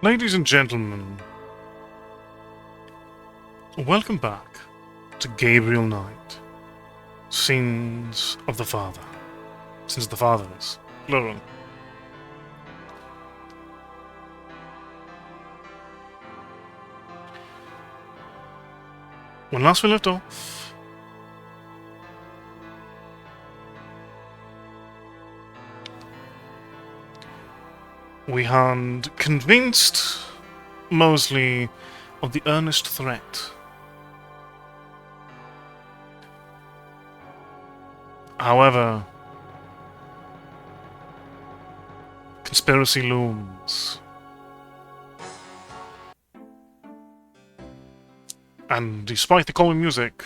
Ladies and gentlemen, welcome back to Gabriel Night. Sins of the Father. Sins of the Fathers. Plural. When last we left off, we had convinced Mosley of the earnest threat. However, conspiracy looms. And despite the calming music,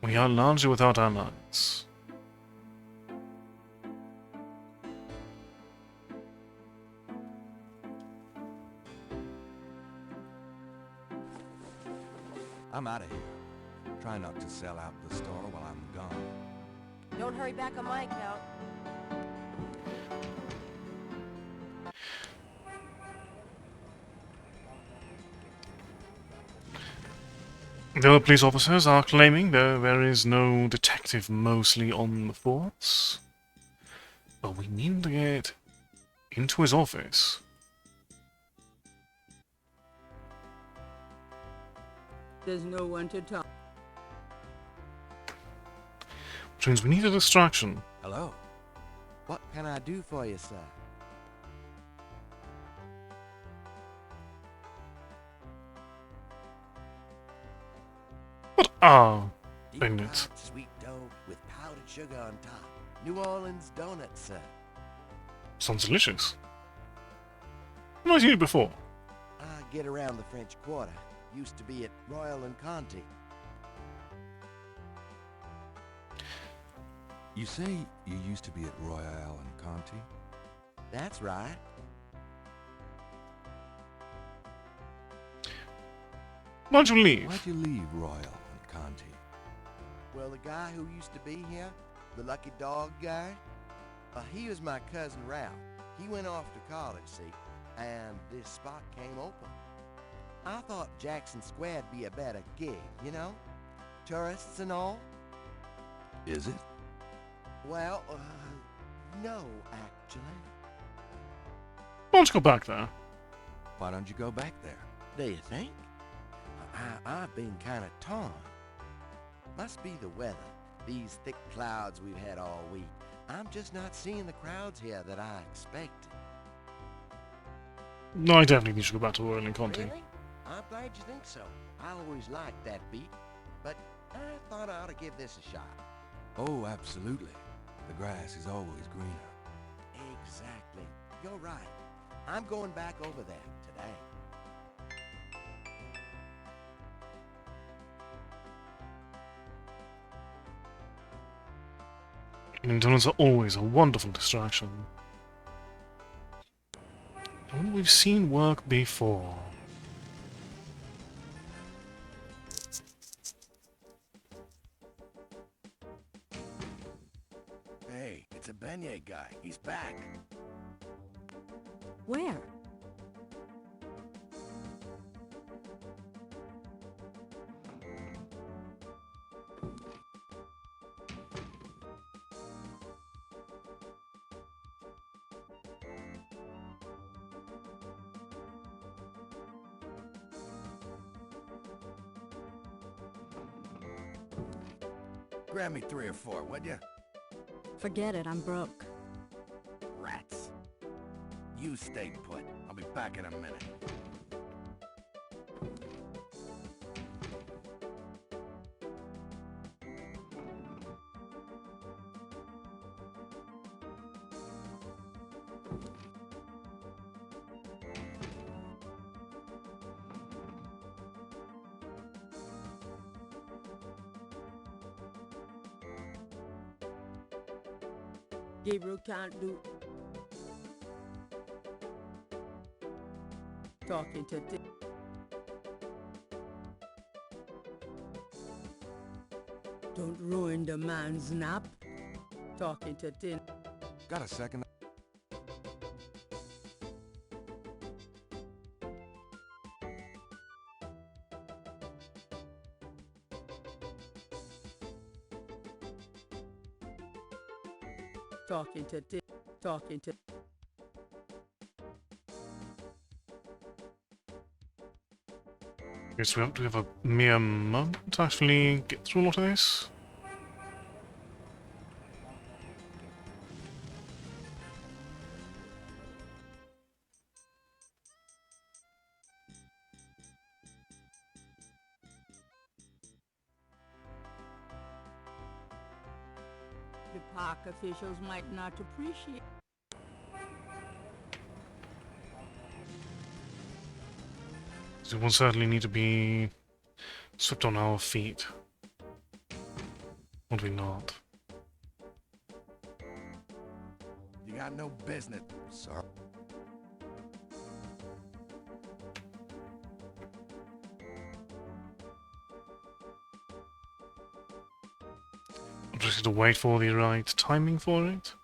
we are largely without allies. I'm out of here. Try not to sell out the store while I'm gone. Don't hurry back on my account. The other police officers are claiming there is no Detective Mosley on the force. But we need to get into his office. There's no one to talk. Which means we need a distraction. Hello. What can I do for you, sir? What are Deep in it? fried sweet dough with powdered sugar on top. New Orleans donuts, sir. Sounds delicious. Have I seen it before? I get around the French Quarter. Used to be at Royal and Conti. You say you used to be at Royale and Conti? That's right. Why'd you leave? Why'd you leave Royal and Conti? Well, the guy who used to be here, the lucky dog guy, he was my cousin Ralph. He went off to college, see, and this spot came open. I thought Jackson Square'd be a better gig, you know? Tourists and all. Is it? Well, no, actually. Why don't you go back there? Why don't you go back there? Do you think? I've been kind of torn. Must be the weather. These thick clouds we've had all week. I'm just not seeing the crowds here that I expected. No, I definitely need to go back to Royal and Conti. Really? I'm glad you think so. I always liked that beat, but I thought I ought to give this a shot. Oh, absolutely. The grass is always greener. Exactly. You're right. I'm going back over there today. Donuts are always a wonderful distraction. One we've seen work before. Hey, it's a beignet guy. He's back. Where? Grab me 3 or 4, would ya? Forget it, I'm broke. Rats. You stay put. I'll be back in a minute. Gabriel can't do talking to Don't ruin the man's nap. Talking to Tin. Got a second? talking to talking to. Guess we have to have a mere moment to actually get through a lot of this. The park officials might not appreciate. So we will certainly need to be swept on our feet. Would we not? You got no business. Sorry. Just have to wait for the right timing for it.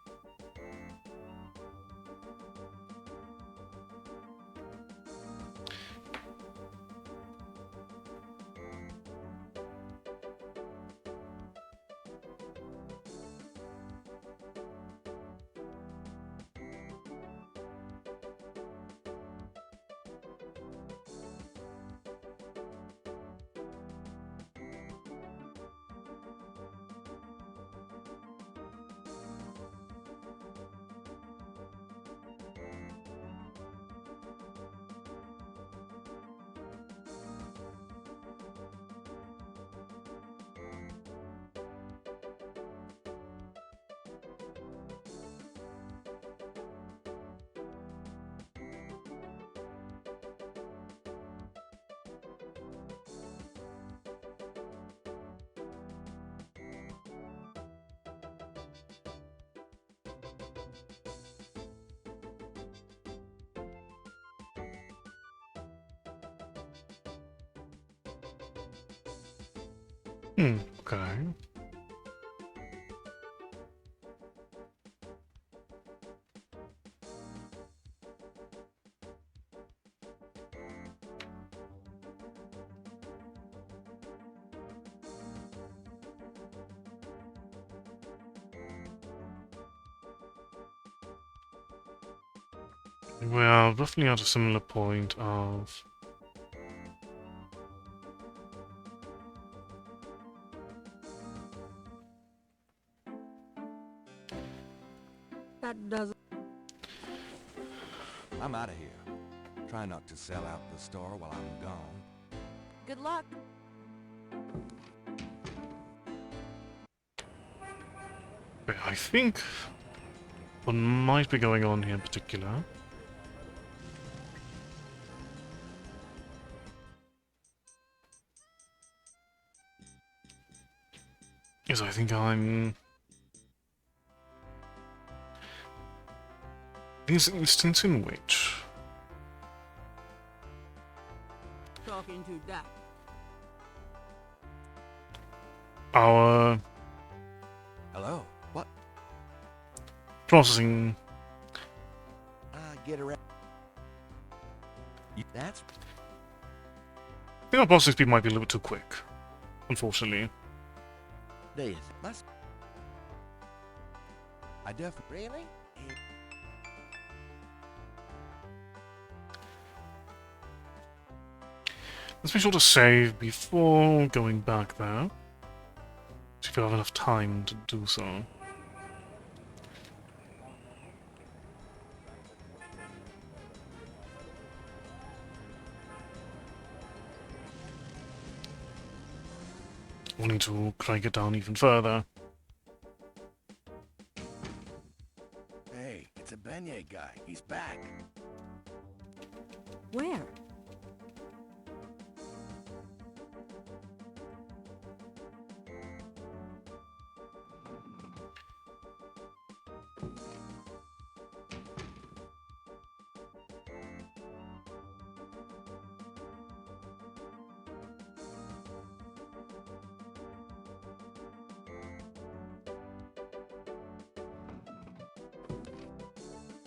Okay. We are roughly at a similar point of... That doesn't. I'm out of here. Try not to sell out the store while I'm gone. Good luck. Okay, I think what might be going on here in particular is I think I'm... There's an instance in which Talking to that. our Hello? What? processing... Get around. That's I think our processing speed might be a little bit too quick, unfortunately. this. Must I definitely... really? Let's be sure to save before going back there. See if we have enough time to do so. We'll need to crank it down even further. Hey, it's a beignet guy. He's back. Where?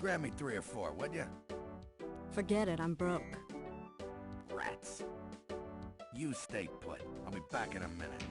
Grab me 3 or 4, would ya? Forget it, I'm broke. Rats. You stay put. I'll be back in a minute.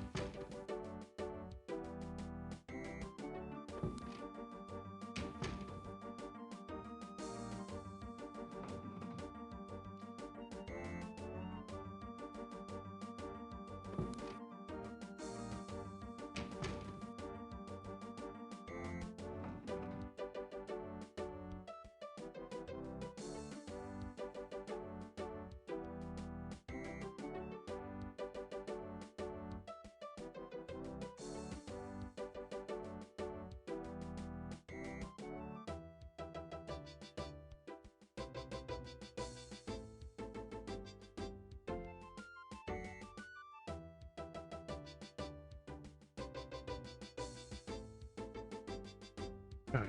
Okay.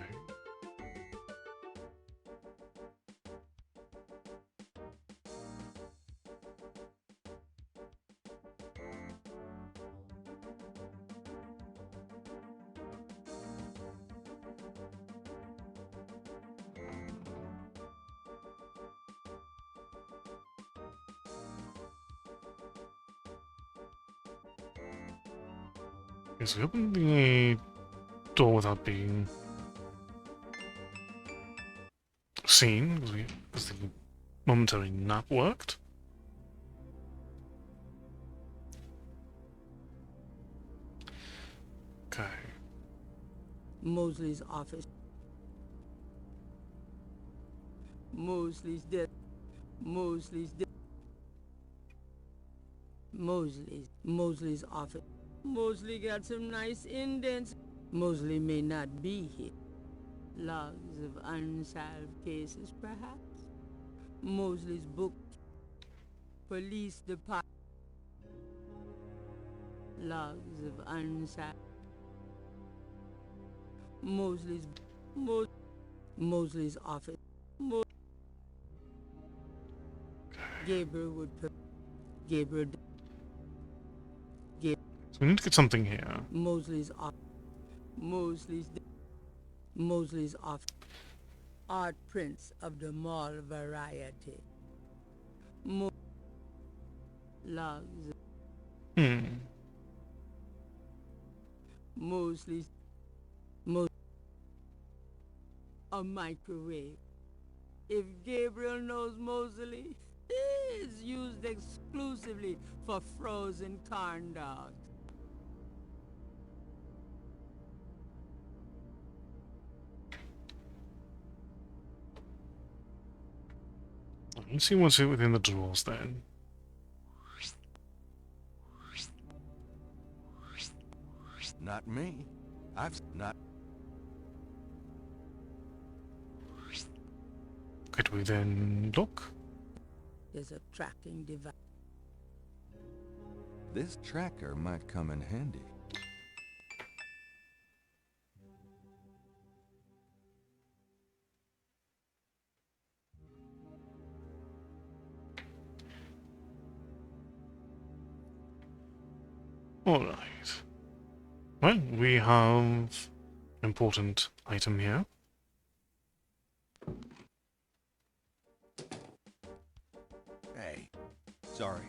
Yes, we opened the door without being seen, because the momentary nap worked. Okay. Mosley's office. Mosley's dead. Mosley's dead. Mosley's office. Mosley got some nice indents. Mosley may not be here. Logs of unsolved cases, perhaps? Mosley's book. Police department. Logs of unsolved. Mosley's. Mo Mosley's office. Gabriel would. Gabriel. So we need to get something here. Mosley's office. Mosley's office. Art prints of the mall variety. Logs. Hmm. Mosley's. A microwave. If Gabriel knows Mosley, it's used exclusively for frozen corn dogs. Let's see what's within the drawers then. Not me. I've not. Could we then look? There's a tracking device. This tracker might come in handy. Alright. Well, we have an important item here. Hey, sorry.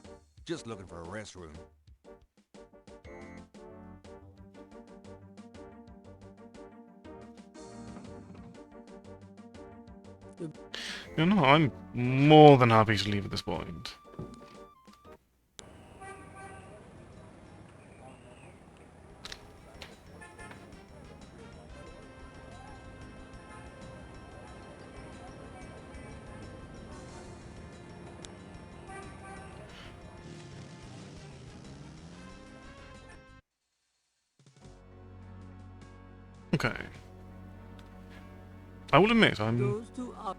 Just looking for a restroom. You know, I'm more than happy to leave at this point. Okay. I will admit, I'm Those two are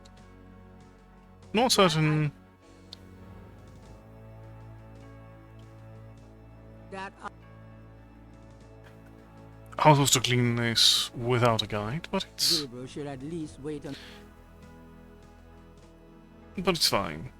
not certain that are how supposed to clean this without a guide, but it's Gabriel should at least wait on. fine.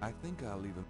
I think I'll leave him.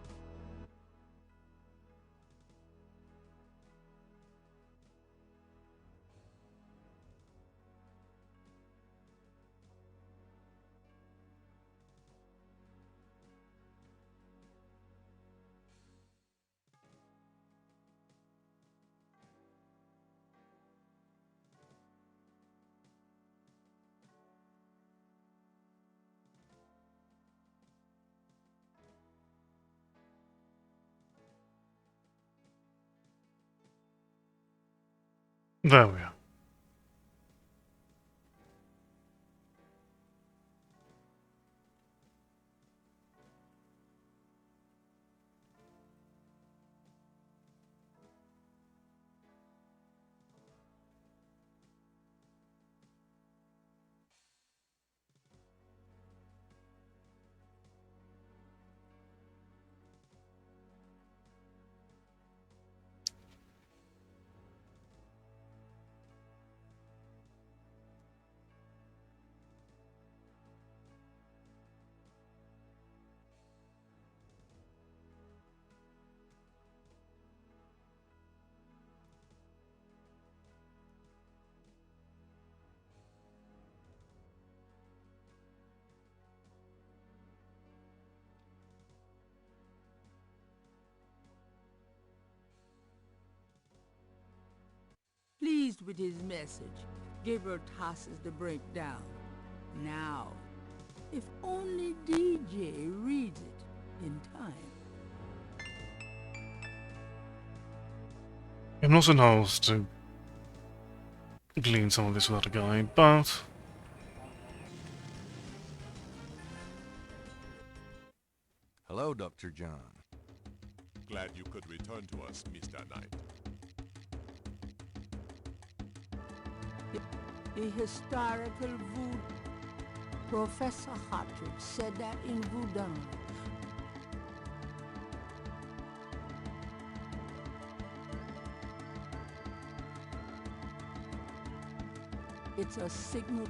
There we are. Pleased with his message, Gabriel tosses the break down. Now, if only DJ reads it in time. I'm not supposed to glean some of this without a guide, but Hello, Dr. John. Glad you could return to us, Mr. Knight. The historical voodoo. Professor Hartridge said that in voodoo. It's a signal.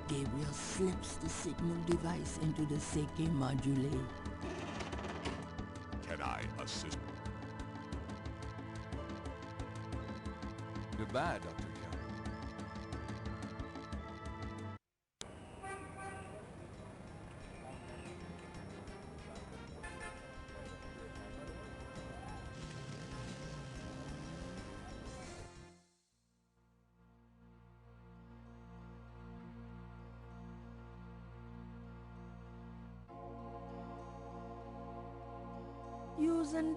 Gabriel slips the signal device into the Seike module. Can I assist? Goodbye, Dr. John. Using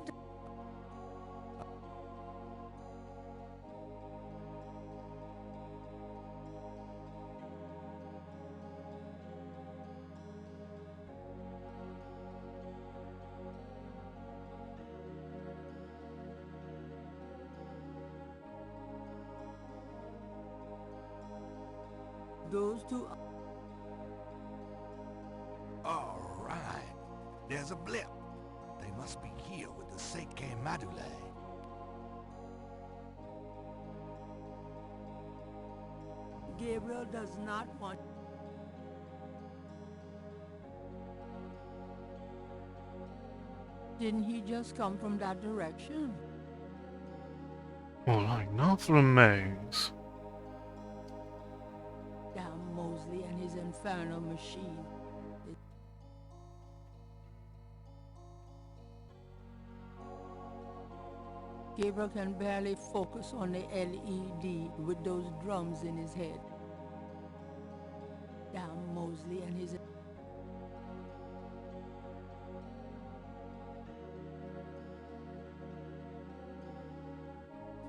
those two. All right. There's a blip. They must be here with the Seike module. Gabriel does not want. Didn't he just come from that direction? more like not through a maze. Damn Mosley and his infernal machine. Gabriel can barely focus on the LED with those drums in his head. Damn Mosley and his...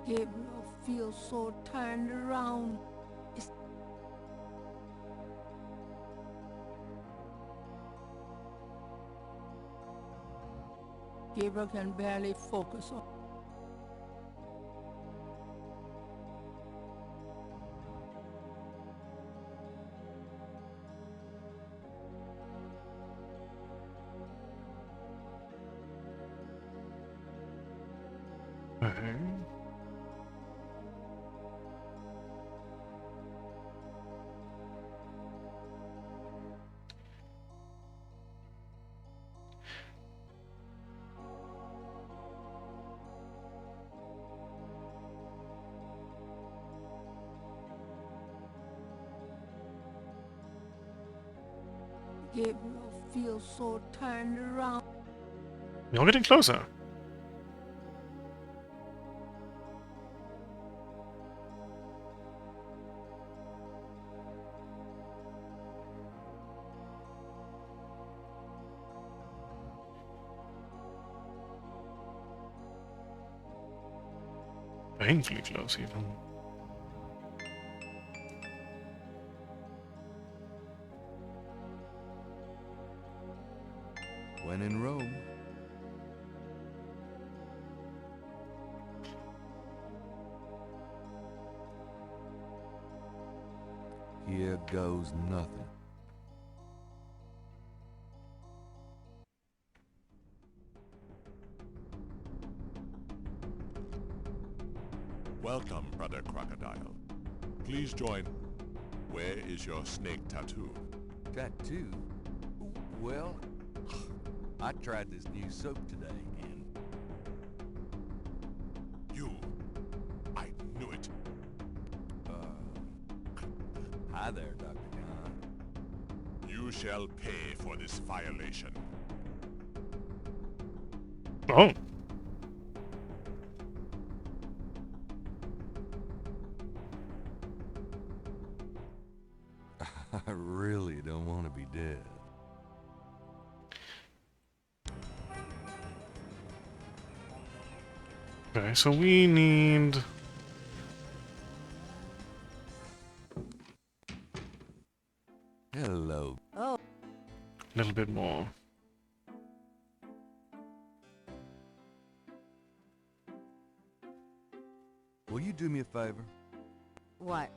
Gabriel feels so turned around. Gabriel can barely focus on... Okay. Gabriel feels so turned around. You're getting closer. Painfully close, even. When in Rome. Here goes nothing. Welcome, Brother Crocodile. Please join. Where is your snake tattoo? Tattoo? Well, I tried this new soap today, and You. I knew it. Hi there, Dr. Khan. You shall pay for this violation. Oh, I really don't want to be dead. okay, so we need... Hello. Oh, a little bit more. Will you do me a favor? what?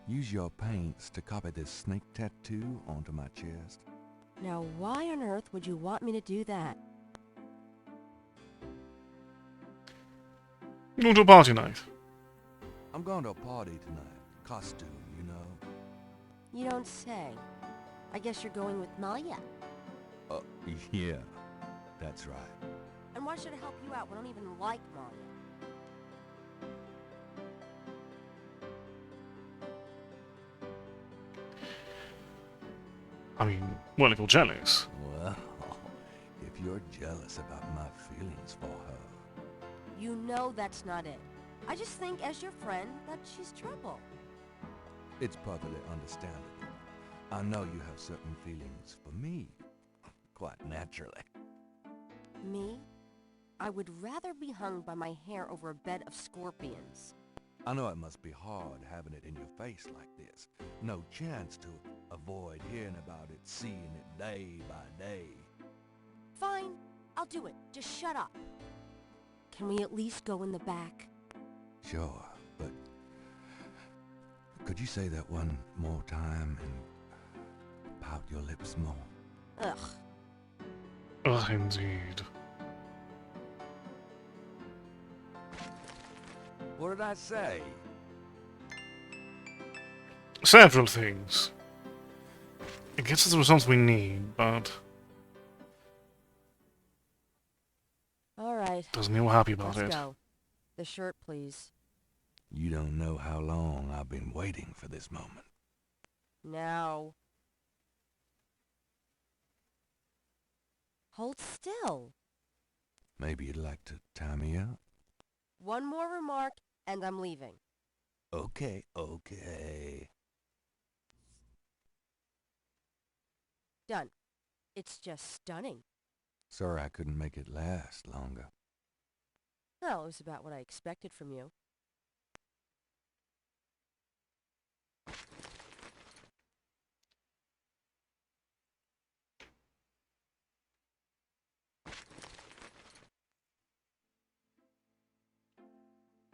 Use your paints to copy this snake tattoo onto my chest. Now, why on earth would you want me to do that? Going to a party night. I'm going to a party tonight. Costume, you know. You don't say. I guess you're going with Malia. Yeah, that's right. And why should I help you out? We don't even like Malia. I mean, well, if you're jealous. Well, if you're jealous about my feelings for her. You know that's not it. I just think, as your friend, that she's trouble. It's perfectly understandable. I know you have certain feelings for me. Quite naturally. Me? I would rather be hung by my hair over a bed of scorpions. I know it must be hard having it in your face like this. No chance to avoid hearing about it, seeing it day by day. Fine, I'll do it. Just shut up. Can we at least go in the back? Sure, but could you say that one more time and pout your lips more? Ugh. Ugh, indeed. What did I say? Several things. It gets us the results we need, but All right, doesn't mean we're happy about let's it. go. The shirt, please. You don't know how long I've been waiting for this moment. Now. Hold still. Maybe you'd like to tie me up? One more remark, and I'm leaving. Okay, okay. Done. It's just stunning. Sorry I couldn't make it last longer. Well, it was about what I expected from you.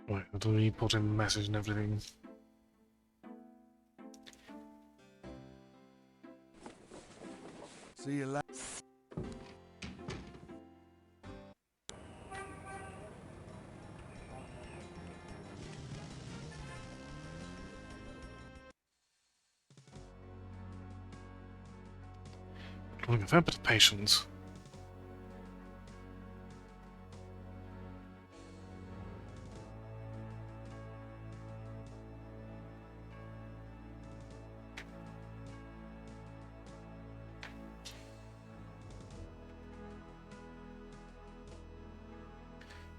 Right, do we put in the message and everything? See you later. Looking for a bit of patience.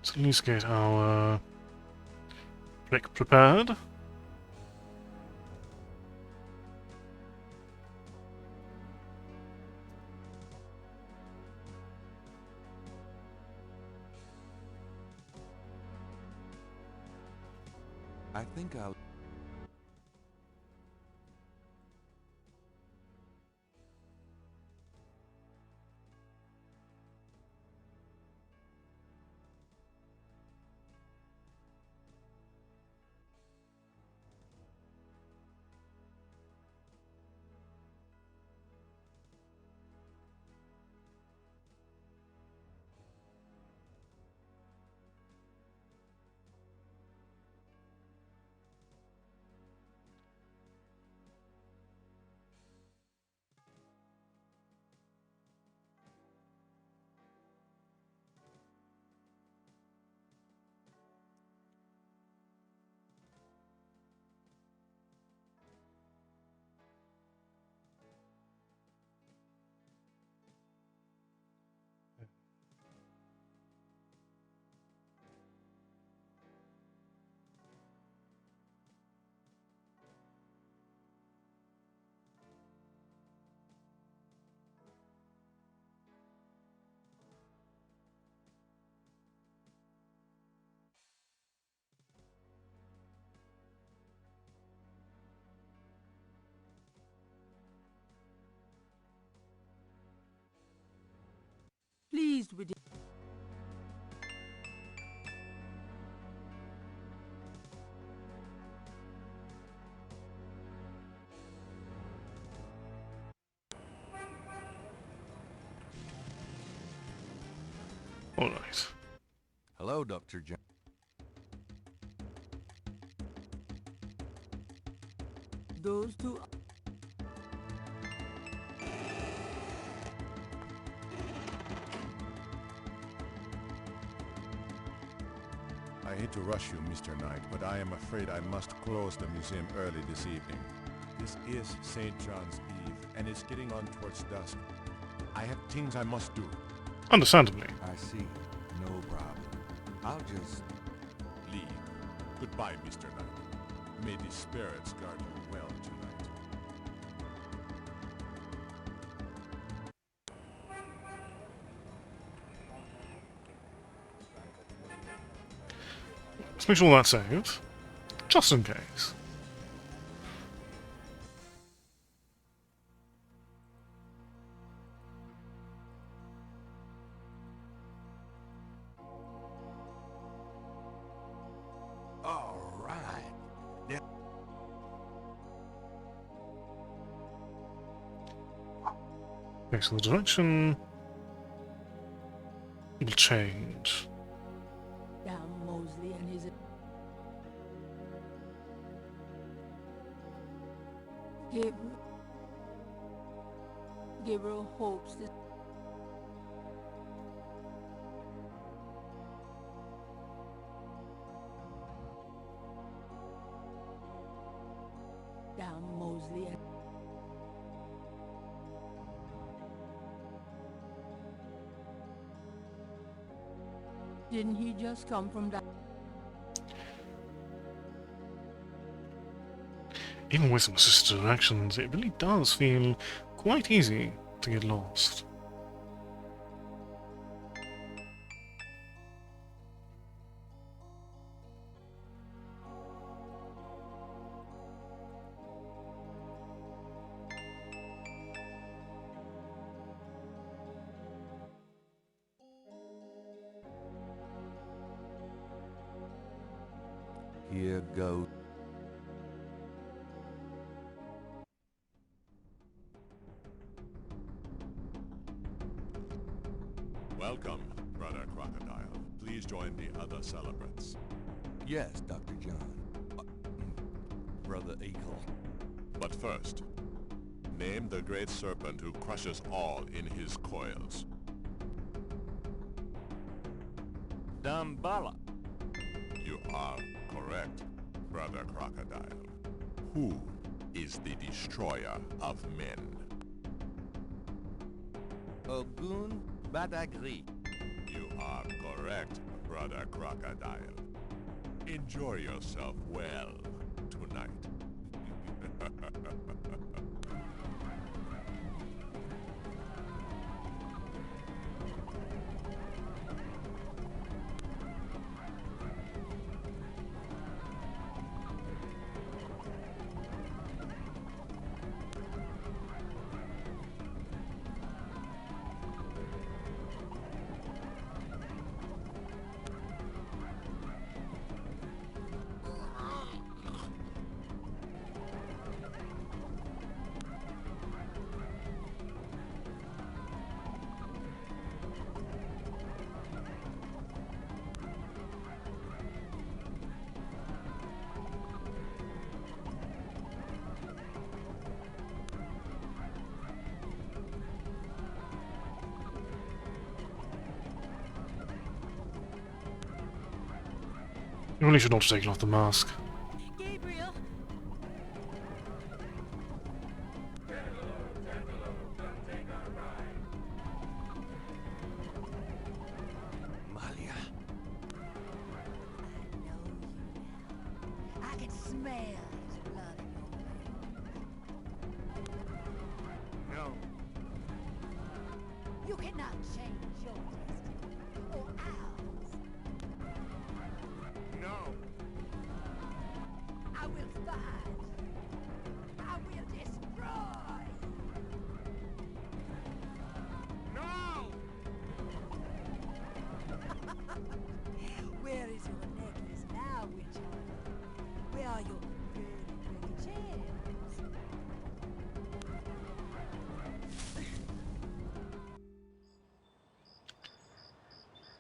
So at least get our brick prepared. I think I'll... Pleased with it. Alright. Hello, Dr. John. Those two... I hate to rush you, Mr. Knight, but I am afraid I must close the museum early this evening. This is St. John's Eve, and it's getting on towards dusk. I have things I must do. Understandably. I see. No problem. I'll just... Leave. Goodbye, Mr. Knight. May the spirits guard you well tonight. Let's make sure that's saved. Just in case. All right. Now, Okay, so the direction will change. Damn Mosley and his... Gabriel hopes that... Damn Mosley and... Didn't he just come from that? Even with some assisted directions, it really does feel quite easy to get lost. Here goes... Welcome, Brother Crocodile. Please join the other celebrants. Yes, Dr. John. Brother Eagle. But first, name the great serpent who crushes all in his coils. Damballa. You are correct, Brother Crocodile. Who is the destroyer of men? Ogun Badagri. You are correct, Brother Crocodile. Enjoy yourself well tonight. You really should not have taken off the mask. Gabriel! Malia. I know you now. I can smell his blood in your No. You cannot change your destiny, or ours. No. I will find. I will destroy. No! Where is your necklace now, witch hunter? Where are your pretty gems?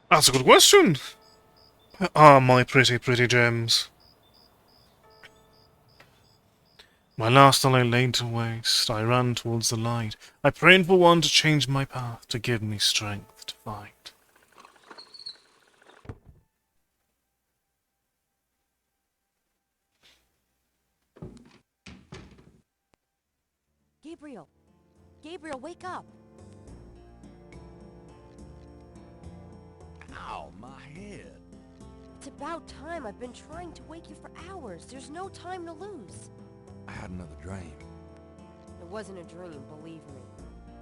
That's a good question. Where are my pretty, pretty gems? My last all I laid to waste, I ran towards the light. I prayed for one to change my path, to give me strength to fight. Gabriel! Gabriel, wake up! Ow, my head. It's about time. I've been trying to wake you for hours. There's no time to lose. I had another dream. It wasn't a dream, believe me.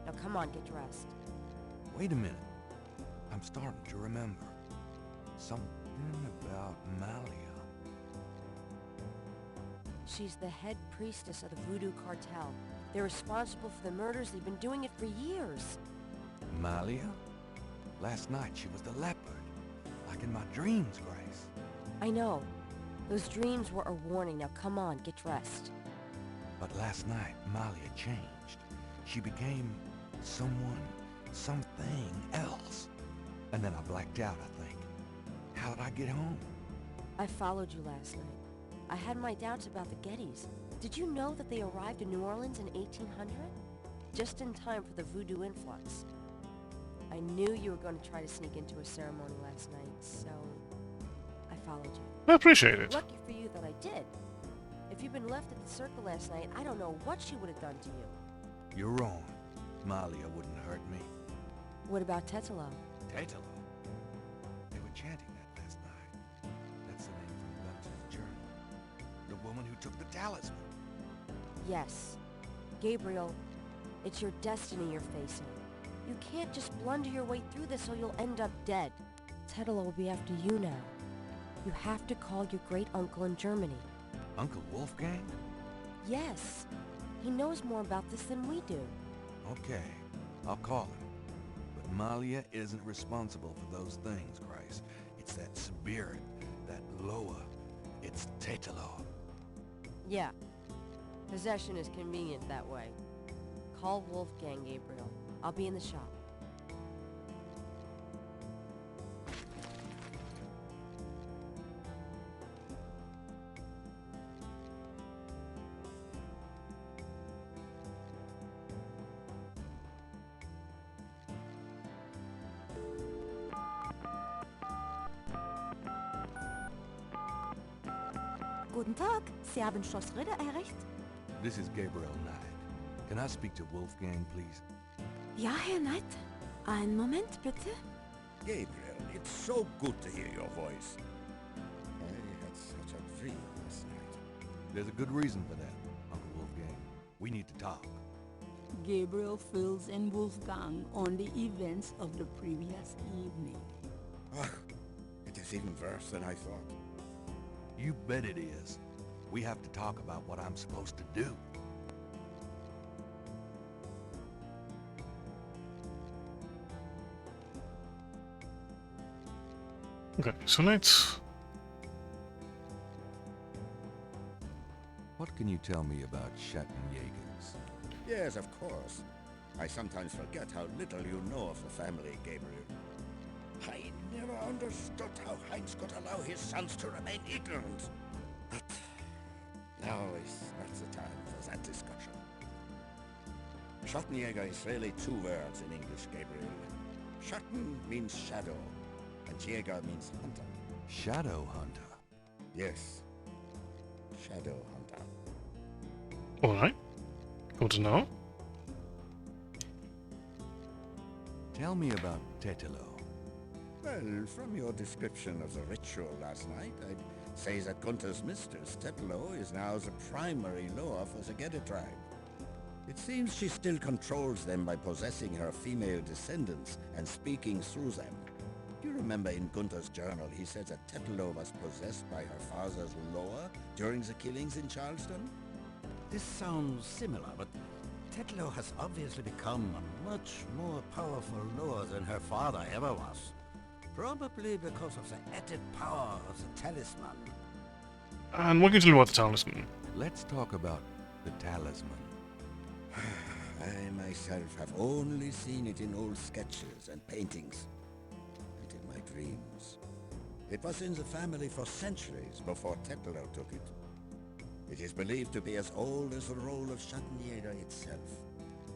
Now come on, get dressed. Wait a minute. I'm starting to remember. Something about Malia. She's the head priestess of the Voodoo Cartel. They're responsible for the murders. They've been doing it for years. Malia? Last night she was the leopard. Like in my dreams, Grace. I know. Those dreams were a warning. Now come on, get dressed. But last night, Malia changed. She became someone, something else. And then I blacked out, I think. How did I get home? I followed you last night. I had my doubts about the Gettys. Did you know that they arrived in New Orleans in 1800? Just in time for the voodoo influx. I knew you were going to try to sneak into a ceremony last night, so I followed you. I appreciate it. Lucky for you that I did. If you'd been left at the circle last night, I don't know what she would have done to you. You're wrong. Malia wouldn't hurt me. What about Tetelo? Tetelo? They were chanting that last night. That's the name from Gunson's journal. The woman who took the talisman. Yes. Gabriel, it's your destiny you're facing. You can't just blunder your way through this or you'll end up dead. Tetelo will be after you now. You have to call your great uncle in Germany. Uncle Wolfgang? Yes. He knows more about this than we do. Okay, I'll call him. But Malia isn't responsible for those things, Grace. It's that spirit, that Loa. It's Tetelo. Yeah. Possession is convenient that way. Call Wolfgang, Gabriel. I'll be in the shop. Guten Tag, Sie haben Schloss Ritter erreicht? This is Gabriel Knight. Can I speak to Wolfgang, please? Ja, Herr Knight. Einen Moment, bitte. Gabriel, it's so good to hear your voice. I had such a dream last night. There's a good reason for that, Uncle Wolfgang. We need to talk. Gabriel fills in Wolfgang on the events of the previous evening. Ah, it is even worse than I thought. You bet it is. We have to talk about what I'm supposed to do. Okay, so let's... What can you tell me about Schattenjägers? Yes, of course. I sometimes forget how little you know of the family, Gabriel. I never understood how Heinz could allow his sons to remain ignorant. But now is not the time for that discussion. Schattenjäger is really two words in English, Gabriel. Schatten means shadow, and Jäger means hunter. Shadow Hunter? Yes. Shadow Hunter. Alright. Good to know. Tell me about Tetelo. Well, from your description of the ritual last night, I'd say that Gunther's mistress, Tetelo, is now the primary lore for the Gedde tribe. It seems she still controls them by possessing her female descendants and speaking through them. Do you remember in Gunther's journal he said that Tetelo was possessed by her father's lore during the killings in Charleston? This sounds similar, but Tetelo has obviously become a much more powerful lore than her father ever was. Probably because of the added power of the talisman. And what can you tell me about the talisman? Let's talk about the talisman. I myself have only seen it in old sketches and paintings, and in my dreams. It was in the family for centuries before Tetelo took it. It is believed to be as old as the role of Schattenjäger itself.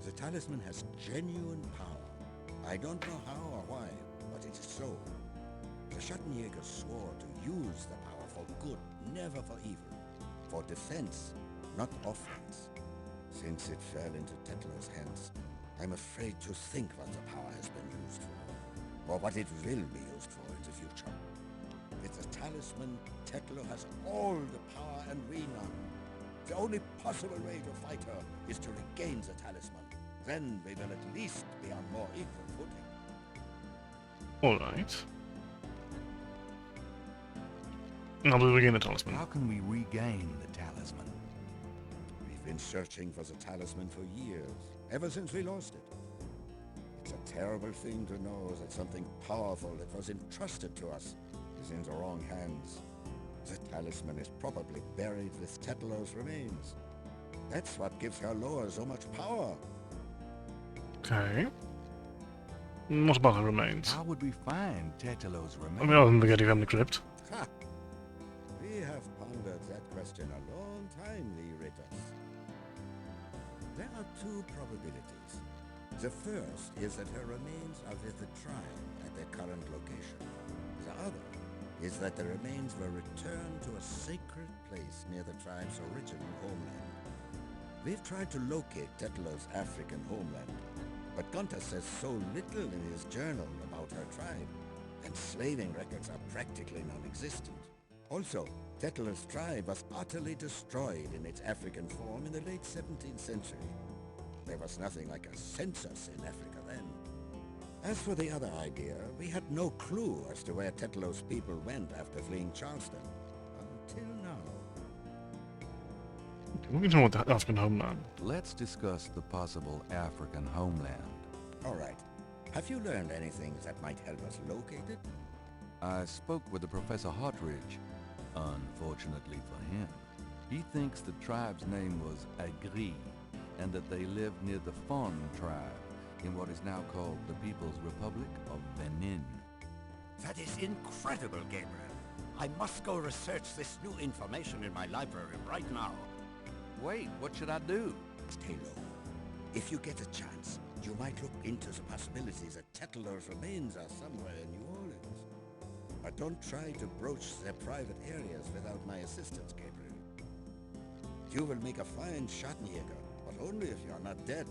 The talisman has genuine power. I don't know how or why, but it is so. The Schattenjäger swore to use the power for good, never for evil. For defense, not offense. Since it fell into Tetlo's hands, I'm afraid to think what the power has been used for, or what it will be used for in the future. With the talisman, Tetlo has all the power and we none. The only possible way to fight her is to regain the talisman. Then we will at least be on more equal footing. Alright. Now do we regain the talisman? How can we regain the talisman? We've been searching for the talisman for years, ever since we lost it. It's a terrible thing to know that something powerful that was entrusted to us is in the wrong hands. The talisman is probably buried with Tetlo's remains. That's what gives her lore so much power. Okay. What about her remains? How would we find Tetelo's remains? I mean, other than the Getty family crypt. Ha! We have pondered that question a long time, Ritas. There are two probabilities. The first is that her remains are with the tribe at their current location. The other is that the remains were returned to a sacred place near the tribe's original homeland. We've tried to locate Tetlo's African homeland, but Gunther says so little in his journal about her tribe, and slaving records are practically non-existent. Also, Tetlo's tribe was utterly destroyed in its African form in the late 17th century. There was nothing like a census in Africa then. As for the other idea, we had no clue as to where Tetlo's people went after fleeing Charleston. Until now. We can talk about the African homeland. Let's discuss the possible African homeland. All right. Have you learned anything that might help us locate it? I spoke with the Professor Hartridge. Unfortunately for him, he thinks the tribe's name was Agri, and that they lived near the Fon tribe in what is now called the People's Republic of Benin. That is incredible, Gabriel. I must go research this new information in my library right now. Wait, what should I do? Stay low. If you get a chance, you might look into the possibility that Tetlo's remains are somewhere in New Orleans. But don't try to broach their private areas without my assistance, Gabriel. You will make a fine Schattenjäger, but only if you are not dead.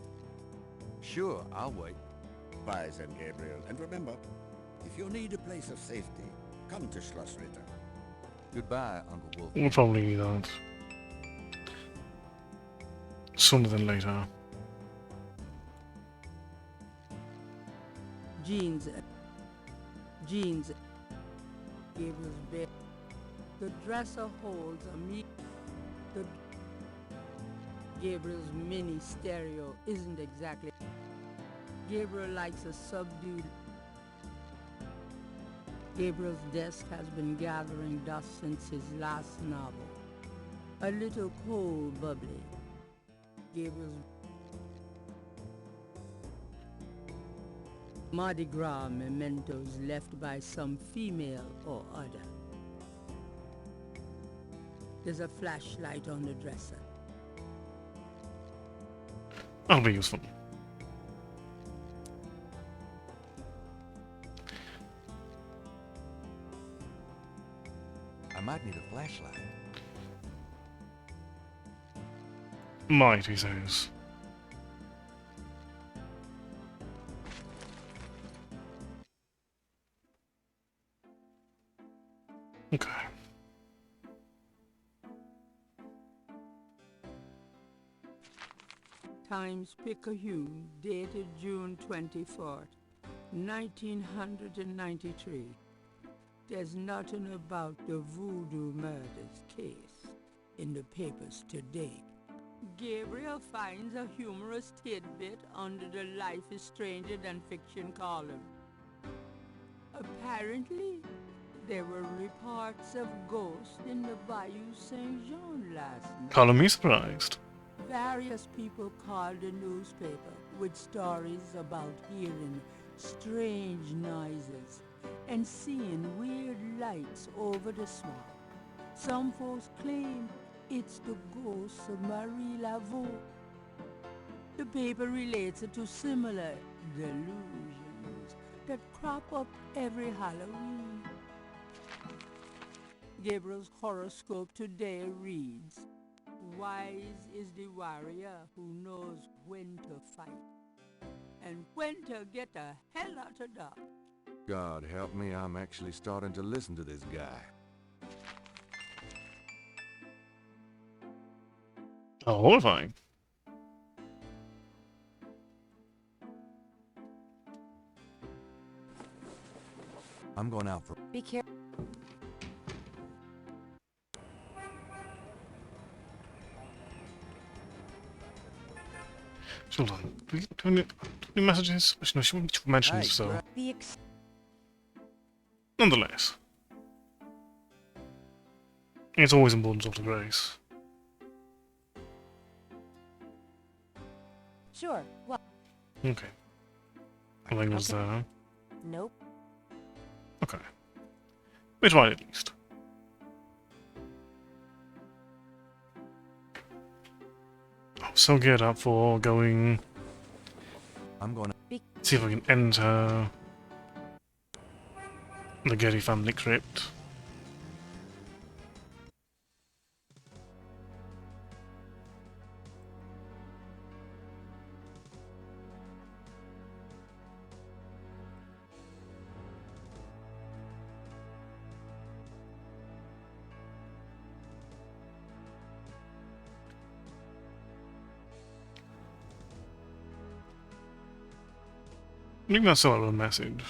Sure, I'll wait. Bye then, Gabriel. And remember, if you need a place of safety, come to Schloss Ritter. Goodbye, Uncle Wolf. We'll probably need that. Sooner than later. Jeans. Gabriel's bed. The dresser holds a Gabriel's mini stereo isn't exactly. Gabriel likes a subdued. Gabriel's desk has been gathering dust since his last novel. A little cold bubbly. Gabriel's Mardi Gras mementos left by some female or other. There's a flashlight on the dresser. That'll be useful. I'm might need a flashlight. Might, he says. Okay. Times Picayune, dated June 24th, 1993. There's nothing about the Voodoo murders case in the papers today. Gabriel finds a humorous tidbit under the Life is Stranger Than Fiction column. Apparently, there were reports of ghosts in the Bayou Saint Jean last night. Color me surprised. Various people called the newspaper with stories about hearing strange noises and seeing weird lights over the swamp. Some folks claim it's the ghost of Marie Laveau. The paper relates it to similar delusions that crop up every Halloween. Gabriel's horoscope today reads, "Wise is the warrior who knows when to fight and when to get the hell out of Dodge." God help me, I'm actually starting to listen to this guy. Oh, horrifying. I'm going out for... Be careful. Hold on. Do we have any messages? No, she mentions so. Nonetheless. It's always important to talk to Grace. Sure. Well, Okay. Nothing was Okay. there. nope. Okay. We tried at least. Oh, so geared up for going. I'm going to... See if I can enter the Getty family crypt. I think that's sort of a message.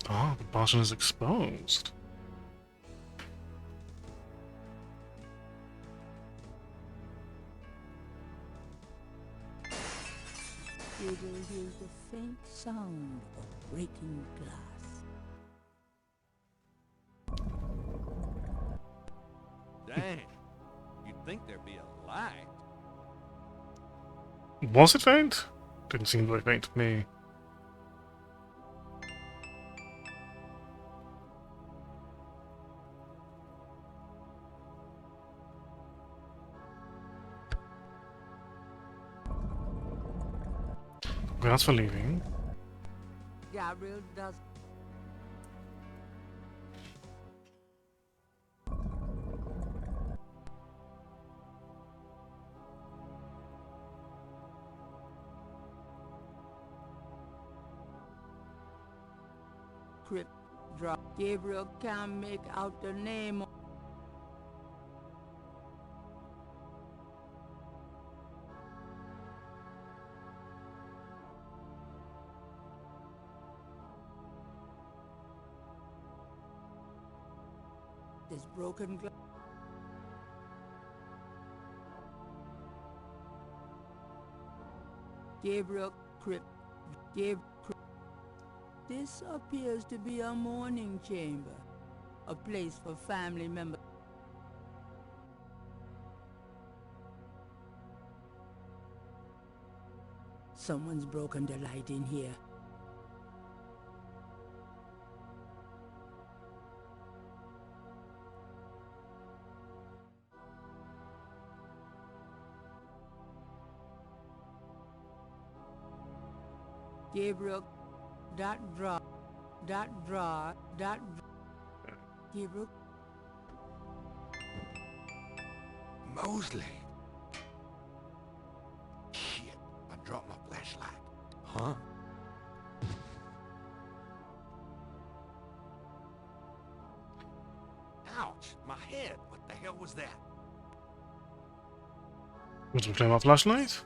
Ah, the bottom is exposed. Gabriel hears the faint sound of breaking glass. Dang. You'd think there'd be a light. Was it faint? Didn't seem very faint to me. Okay, that's for leaving. Gabriel does. Crypt drop. Gabriel can't make out the name. This broken glass. Gabriel crypt. This appears to be a mourning chamber, a place for family members. Someone's broken the light in here. Gabriel, dot draw, Gabriel, Mosley. Shit, I dropped my flashlight. Huh? Ouch, my head. What the hell was that? Want to claim our flashlight?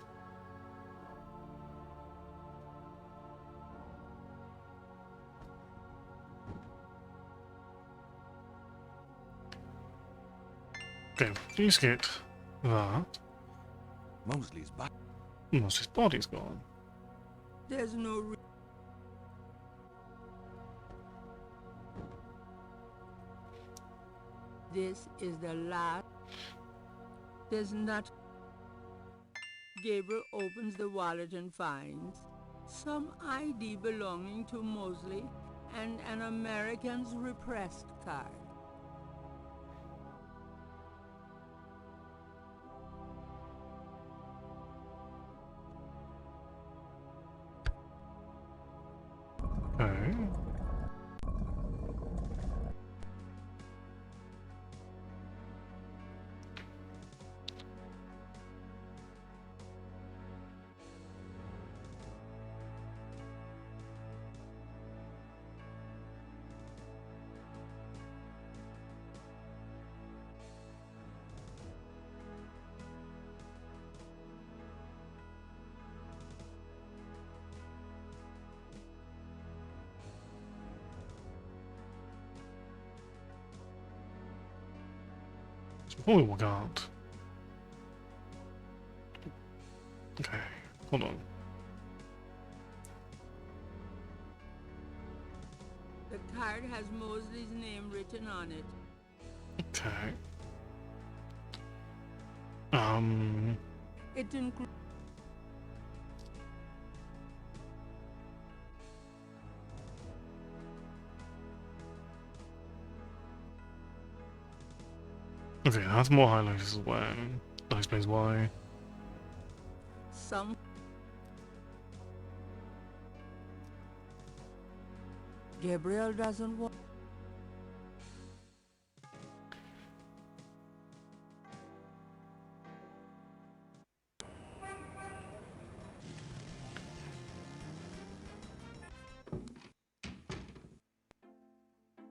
Okay, please get that. Mosley's body. Most his body's gone. there's no This is the last. There's not. Gabriel opens the wallet and finds some ID belonging to Mosley and an American's repressed card. Okay. Before we walk out. Okay, hold on. The card has Mosley's name written on it. Okay. It includes. Okay, that's more highlights as well. That explains why. Some. Gabriel doesn't want.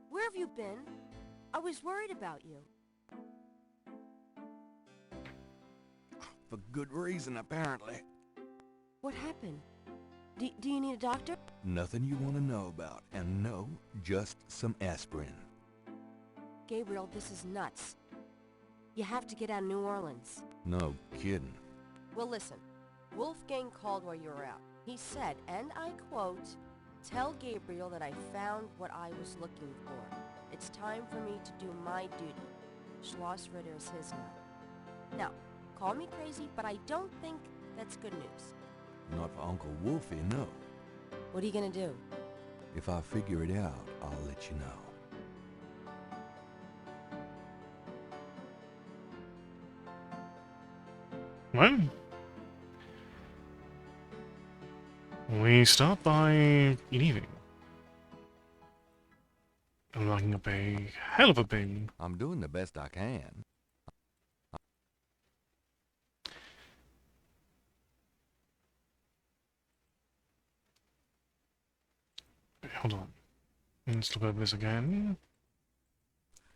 Where have you been? I was worried about you. For good reason, apparently. What happened? Do you need a doctor? Nothing you want to know about, and no, just some aspirin. Gabriel, this is nuts. You have to get out of New Orleans. No kidding. Well, listen. Wolfgang called while you were out. He said, and I quote, "Tell Gabriel that I found what I was looking for. It's time for me to do my duty. Schloss Ritter is his now." Now, call me crazy, but I don't think that's good news. Not for Uncle Wolfie, no. What are you gonna do? If I figure it out, I'll let you know. Well, we start by leaving. I'm racking up a hell of a big. I'm doing the best I can. Hold on. Let's look over this again.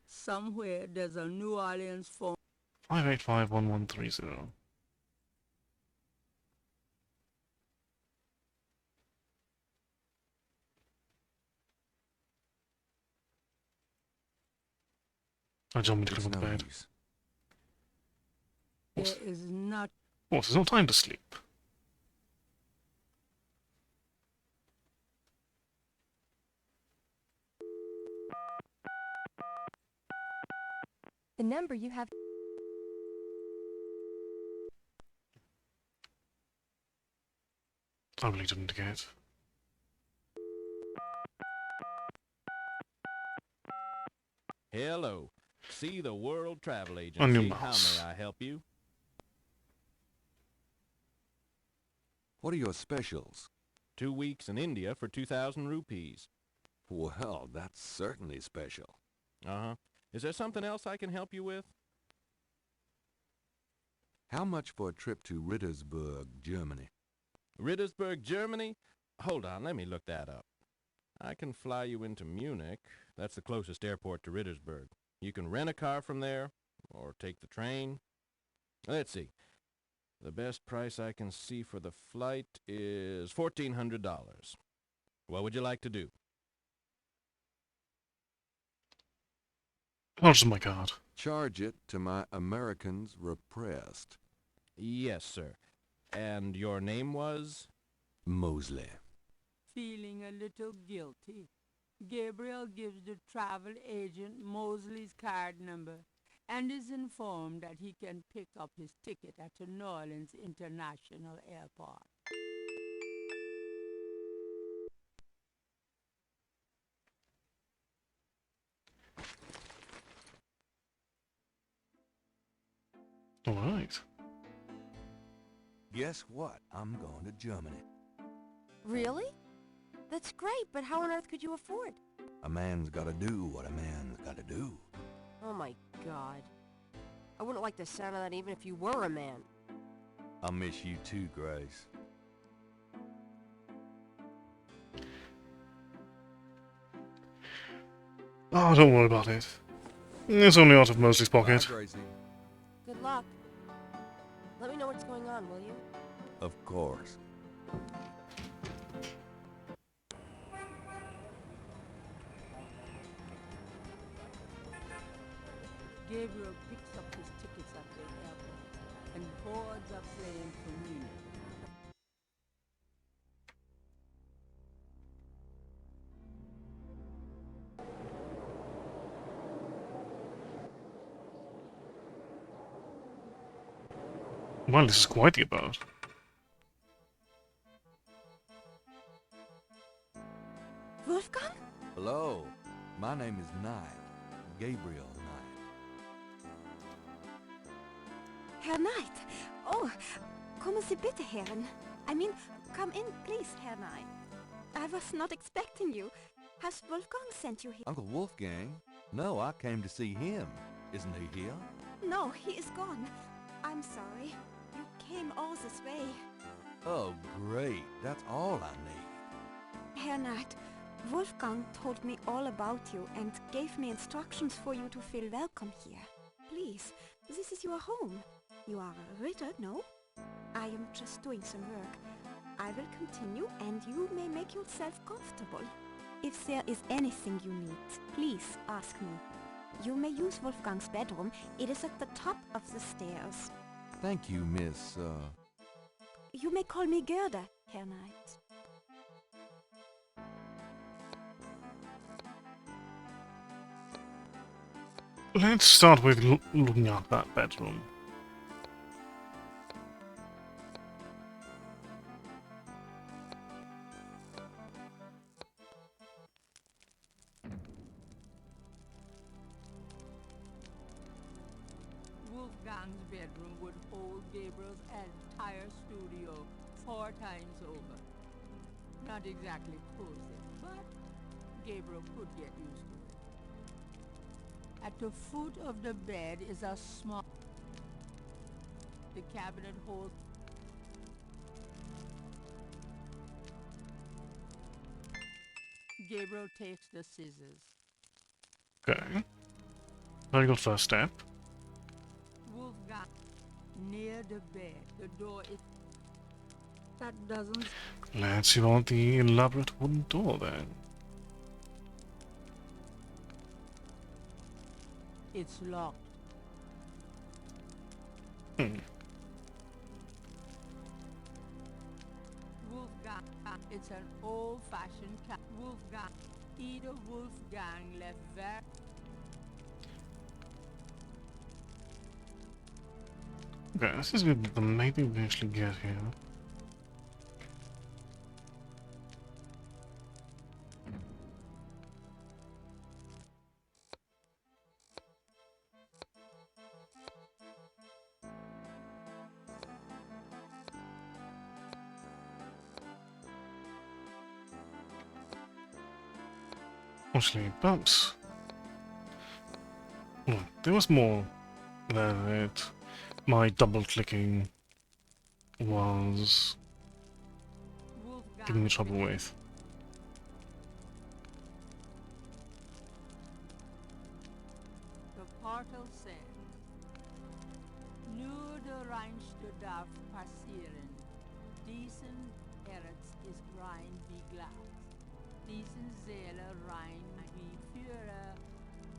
Somewhere there's a New Orleans phone. 5851130. I jumped me to click on the no bed. use. There is not. Oh, there's no time to sleep. The number you have... I really didn't get. Hello. See the World Travel On your Agency. How mouse. may I help you? What are your specials? 2 weeks in India for 2,000 rupees. Well, that's certainly special. Uh-huh. Is there something else I can help you with? How much for a trip to Rittersburg, Germany? Rittersburg, Germany? Hold on, let me look that up. I can fly you into Munich. That's the closest airport to Rittersburg. You can rent a car from there, or take the train. Let's see. The best price I can see for the flight is $1,400. What would you like to do? How much is my card? Charge it to my Americans repressed. Yes, sir. And your name was? Mosley. Feeling a little guilty, Gabriel gives the travel agent Mosley's card number and is informed that he can pick up his ticket at the New Orleans International Airport. Alright. Guess what? I'm going to Germany. Really? That's great, but how on earth could you afford? A man's gotta do what a man's gotta do. Oh my god. I wouldn't like the sound of that even if you were a man. I'll miss you too, Grace. Oh, don't worry about it. It's only out of Mosley's Bye, pocket. Gracie. Good luck. Let me know what's going on, will you? Of course. Gabriel picks up his tickets at the airport and boards a plane for Munich. Well, this is quite the abode. Wolfgang? Hello. My name is Knight. Gabriel Knight. Herr Knight. Oh, kommen Sie bitte herein. I mean, come in, please, Herr Knight. I was not expecting you. Has Wolfgang sent you here? Uncle Wolfgang? No, I came to see him. Isn't he here? No, he is gone. I'm sorry. You came all this way. Oh, great. That's all I need. Herr Knight, Wolfgang told me all about you and gave me instructions for you to feel welcome here. Please, this is your home. You are a Ritter, no? I am just doing some work. I will continue and you may make yourself comfortable. If there is anything you need, please ask me. You may use Wolfgang's bedroom. It is at the top of the stairs. Thank you, Miss, You may call me Gerda, Herr Knight. Let's start with looking at that bedroom. Wolfgang's bedroom would hold Gabriel's entire studio 4 times over. Not exactly cozy, but Gabriel could get used to it. At the foot of the bed is a small... The cabinet holds... Gabriel takes the scissors. Okay. Very good first step. Wolfgang near the bed. The door is... That doesn't... Let's see about the elaborate wooden door then. It's locked. Hmm. Wolfgang. It's an old-fashioned cat. Wolfgang. Either Wolfgang left very... Okay, this is good, but maybe we actually get here. Actually, perhaps... Oh, there was more there that my double-clicking was giving me trouble with. The portal said, Nur der Reinste darf passieren. Diesen Herz ist rein wie Glas. Diesen Seele rein wie Führer.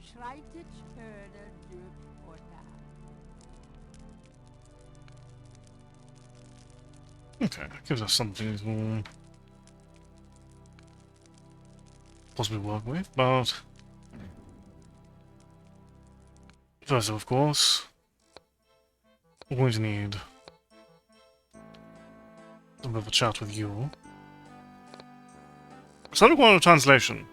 Schreitet Hörder durch Portal. Okay, that gives us something to possibly work with, but first, of course, we're going to need a bit of a chat with you. Does that require a translation?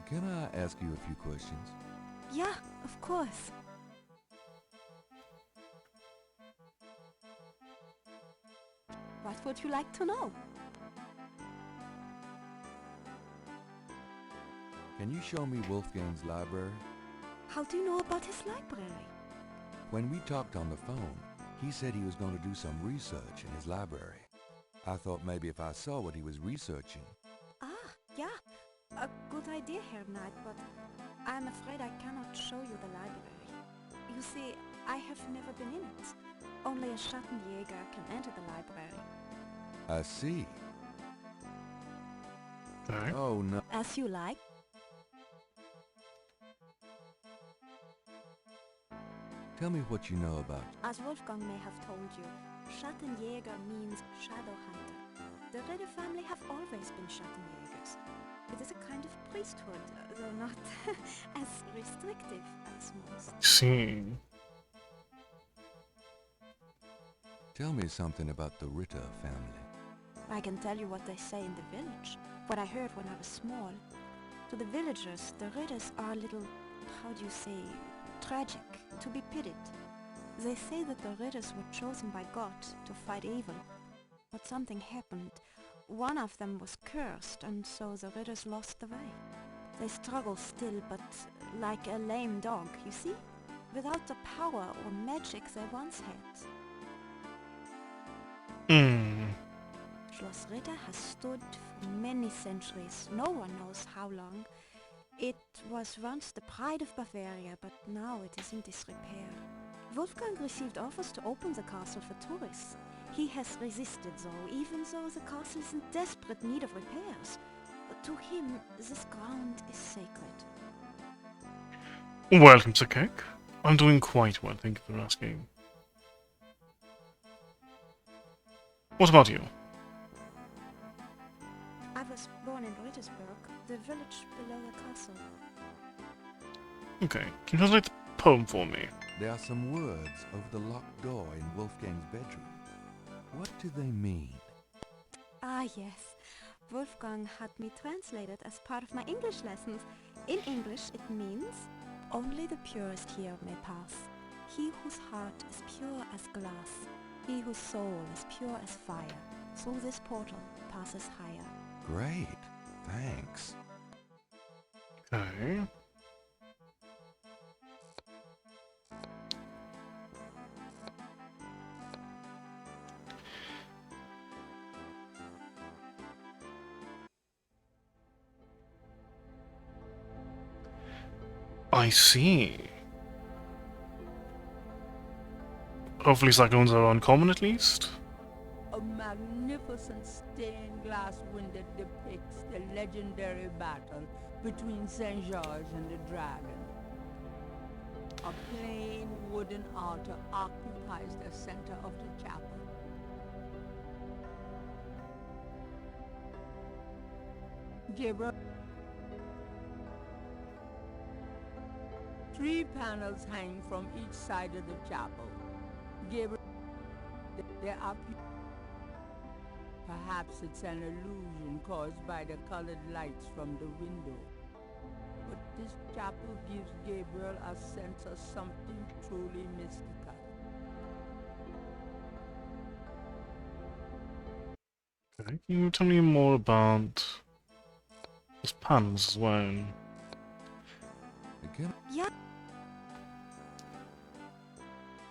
Can I ask you a few questions? Yeah, of course. What would you like to know? Can you show me Wolfgang's library? How do you know about his library? When we talked on the phone, he said he was going to do some research in his library. I thought maybe if I saw what he was researching. Ah, yeah. A good idea, Herr Knight, but I'm afraid I cannot show you the library. You see, I have never been in it. Only a Schattenjäger can enter the library. I see. Okay. Oh, no. As you like. Tell me what you know about. As Wolfgang may have told you, Schattenjäger means shadow hunter. The Ritter family have always been Schattenjägers. It is a kind of priesthood, though not as restrictive as most. See. Tell me something about the Ritter family. I can tell you what they say in the village, what I heard when I was small. To the villagers, the Ritters are a little, how do you say, tragic, to be pitied. They say that the Ritters were chosen by God to fight evil, but something happened. One of them was cursed, and so the Ritters lost the way. They struggle still, but like a lame dog, you see? Without the power or magic they once had. Schloss Ritter has stood for many centuries, no one knows how long. It was once the pride of Bavaria, but now it is in disrepair. Wolfgang received offers to open the castle for tourists. He has resisted though, even though the castle is in desperate need of repairs. To him, this ground is sacred. Welcome to Cake. I'm doing quite well, thank you for asking. What about you? I was born in Rittersburg, the village below the castle. Okay, can you translate the poem for me? There are some words over the locked door in Wolfgang's bedroom. What do they mean? Ah yes, Wolfgang had me translated as part of my English lessons. In English it means, only the purest here may pass. He whose heart is pure as glass, he whose soul is pure as fire, through this portal passes higher. Great, thanks. Okay. I see. Hopefully cyclones are uncommon at least. A magnificent stained glass window depicts the legendary battle between Saint George and the dragon. A plain wooden altar occupies the center of the chapel. Gabriel. 3 panels hang from each side of the chapel. Gabriel, there are perhaps it's an illusion caused by the colored lights from the window. But this chapel gives Gabriel a sense of something truly mystical. Okay, can you tell me more about those panels as well? Again? Yeah.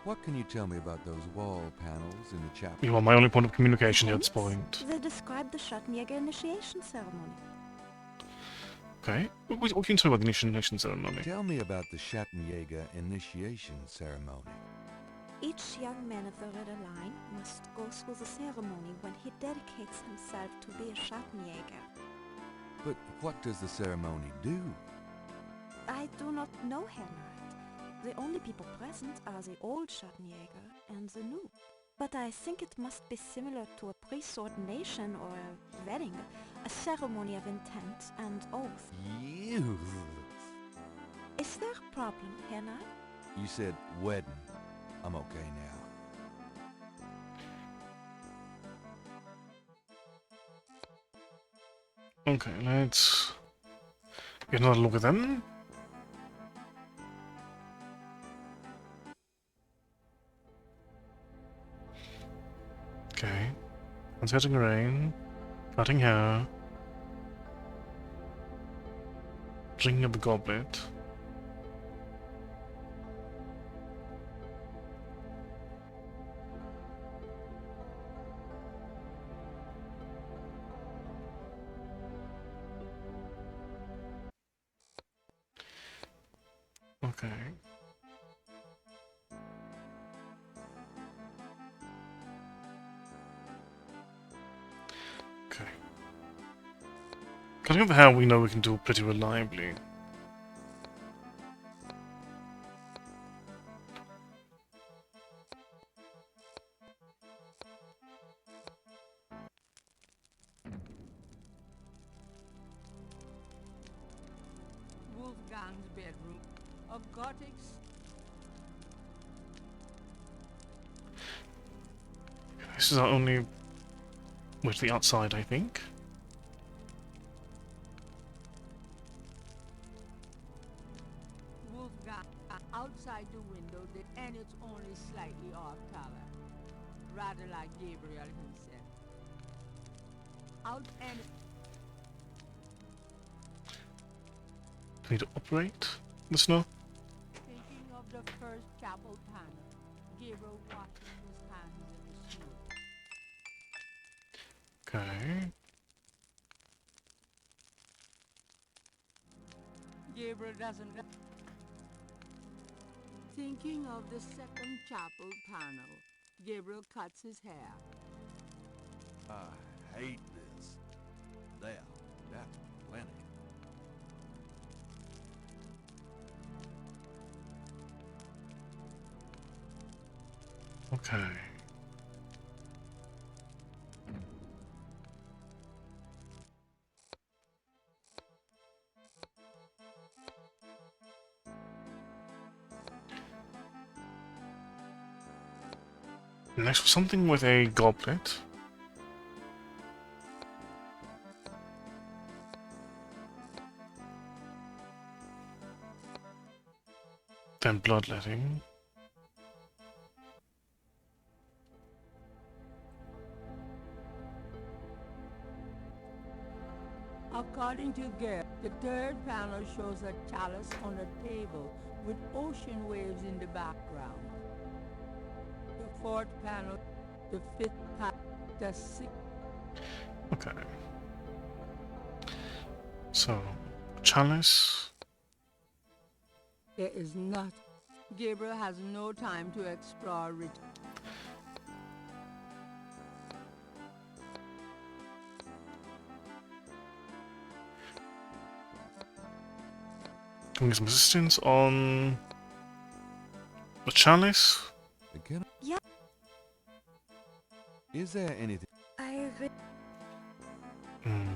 What can you tell me about those wall panels in the chapel? You are my only point of communication at this Hence, point. they describe the Schattenjäger initiation ceremony. Okay, what can you tell me about the initiation ceremony? Tell me about the Schattenjäger initiation ceremony. Each young man of the Ritter line must go through the ceremony when he dedicates himself to be a Schattenjäger. But what does the ceremony do? I do not know, Herr Knight. The only people present are the old Schattenjäger and the new. But I think it must be similar to a priest's ordination or a wedding, a ceremony of intent and oath. You. Is there a problem, Herr Knight? You said wedding. I'm okay now. Okay, let's get another look at them. Okay. Unsetting rain. Cutting hair. Drinking of the goblet. Okay. Okay. Cutting of the hair we know we can do pretty reliably. Wolfgang's bedroom. A gothic This is our only way to the outside, I think. Wolfgang outside the window, and it's only slightly off color. Rather like Gabriel himself. Out and Need to operate the snow. thinking of the first chapel panel. Gabriel washing his hands in the snow. Okay. Gabriel doesn't. Thinking of the second chapel panel. Gabriel cuts his hair. I hate this. There. That's plenty. Okay. Next was something with a goblet. Then bloodletting. According to Gabriel, the third panel shows a chalice on a table with ocean waves in the background. The fourth panel, the fifth panel, the sixth. Okay. So, chalice. There is not. Gabriel has no time to explore it. Can we get some assistance on the chalice? Again? Yeah. Is there anything? Hmm.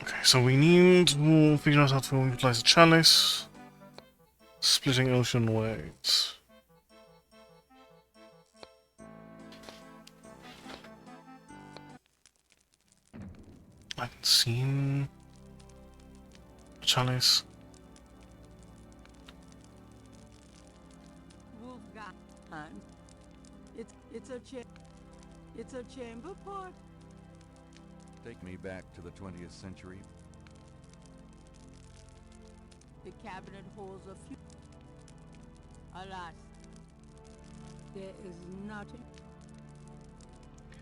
Okay, so we need to figure out how to utilize the chalice. Splitting ocean waves. I haven't seen the chalice. It's a chamber pot. Take me back to the 20th century. The cabinet holds a few. Alas, there is nothing.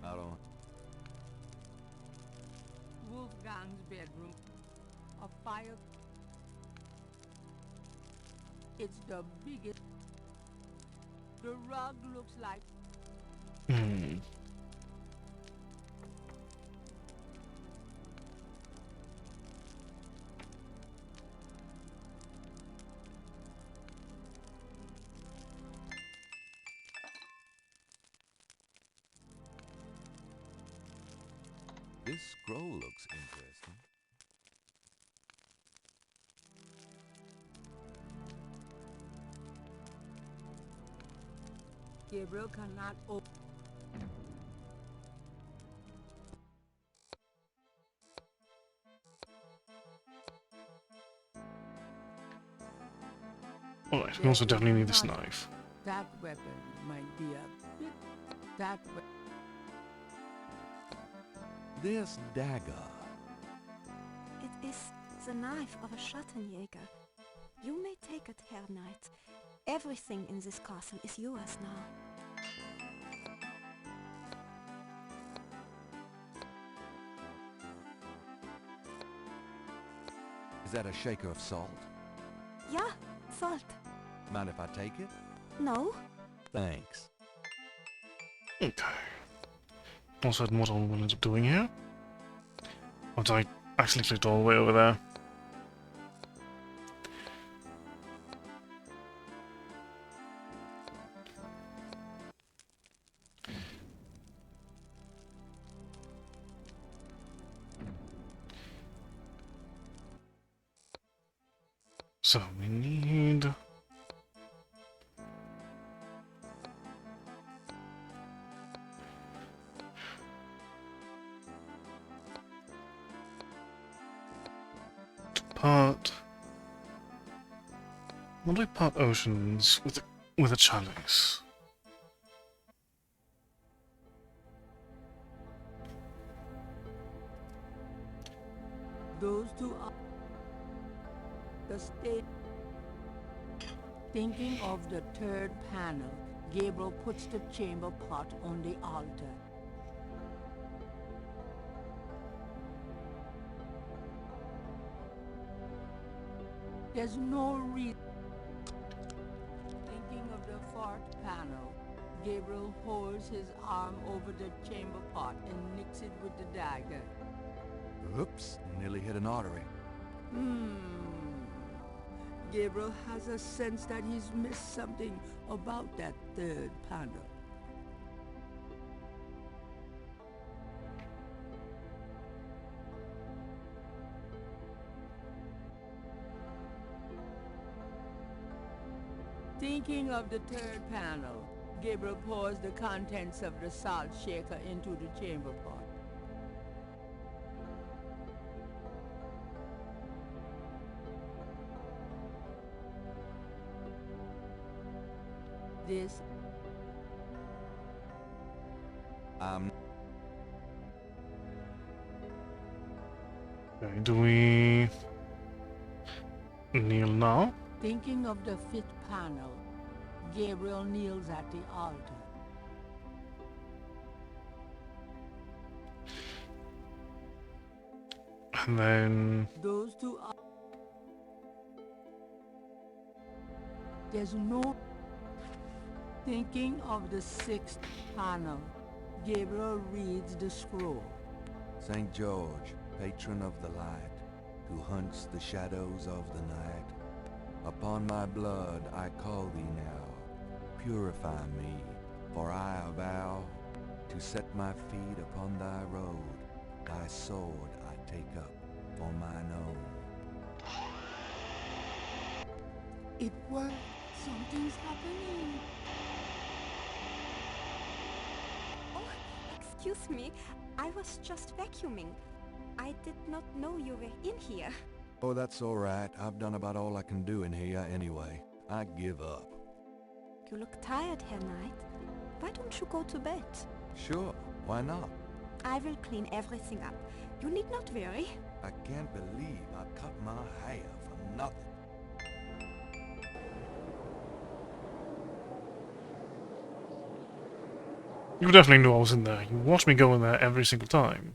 I don't... Wolfgang's bedroom. A fire. It's the biggest. The rug looks like. Hmm. This scroll looks interesting. Gabriel cannot open. Alright, we also definitely need this knife. That weapon might be a bit. That weapon. This dagger. It is the knife of a Schattenjäger. You may take it, Herr Knight. Everything in this castle is yours now. Is that a shaker of salt? Yeah, salt. Mind if I take it? No? Thanks. Okay. Not certain what I will end up doing here. Once I actually clicked all the way over there. So we need... part... What do we part oceans with a chalice? Those two are the state. Thinking of the third panel, Gabriel puts the chamber pot on the altar. There's no reason. Thinking of the fourth panel, Gabriel holds his arm over the chamber pot and nicks it with the dagger. Oops, nearly hit an artery. Gabriel has a sense that he's missed something about that third panel. Thinking of the third panel, Gabriel pours the contents of the salt shaker into the chamber pot. This Okay, do we... kneel now? Thinking of the fifth panel, Gabriel kneels at the altar. And then... Those two are... There's no... Thinking of the sixth panel, Gabriel reads the scroll. St. George, patron of the light, who hunts the shadows of the night. Upon my blood I call thee now, purify me, for I avow to set my feet upon thy road, thy sword I take up for mine own. It worked. Something's happening. Oh, excuse me. I was just vacuuming. I did not know you were in here. Oh, that's all right. I've done about all I can do in here anyway. I give up. You look tired, Herr Knight. Why don't you go to bed? Sure, why not? I will clean everything up. You need not worry. I can't believe I cut my hair for nothing. You definitely knew I was in there. You watched me go in there every single time.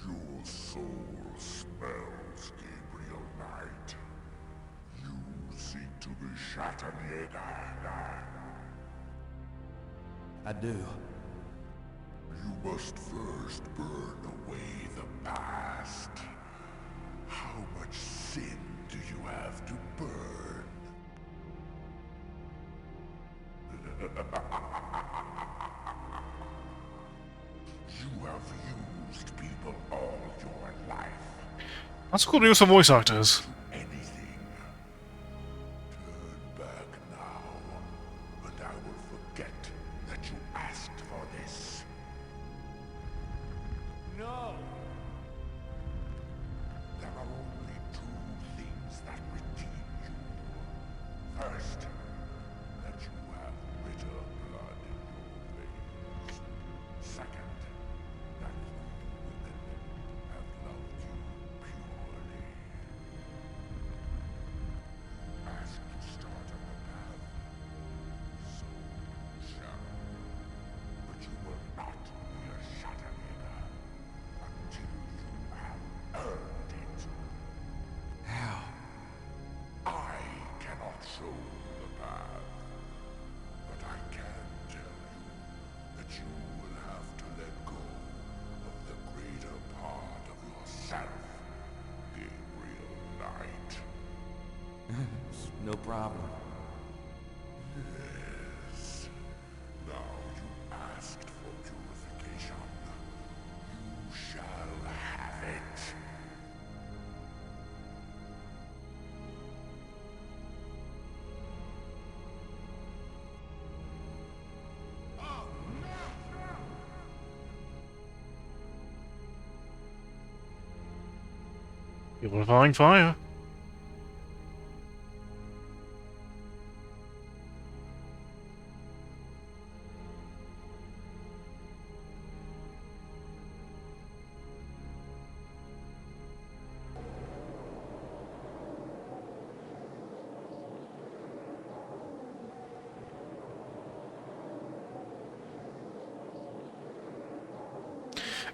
Your soul smells, Gabriel Knight. You seek to be Schattenjäger. I do. You must first burn away the past. How much sin do you have to burn? You have used people all your life. That's cool to use some voice actors. Anything. Turn back now, and I will forget that you asked for this. No! There are only two things that redeem you. First, that you have bitter blood in your veins. Second, that we women have loved you purely. You asked to start on the path, so you shall. But you will not be a Schattenjäger until you have earned it. How? I cannot show the path, but I can tell you that you will have to let go of the greater part of yourself, Gabriel Knight. No problem. Yes. Now you asked for purification. You shall have it. Purifying fire.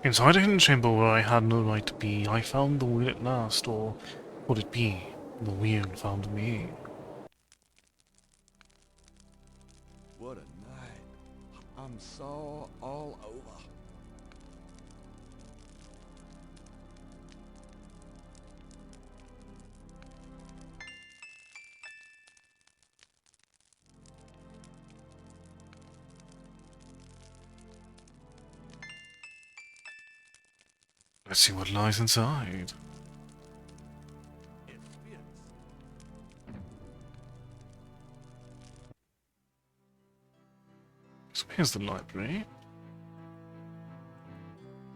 Inside a hidden chamber where I had no right to be, I found the wheel at last, or would it be the wheel found me? What a night. I'm sore all over. Let's see what lies inside. So here's the library.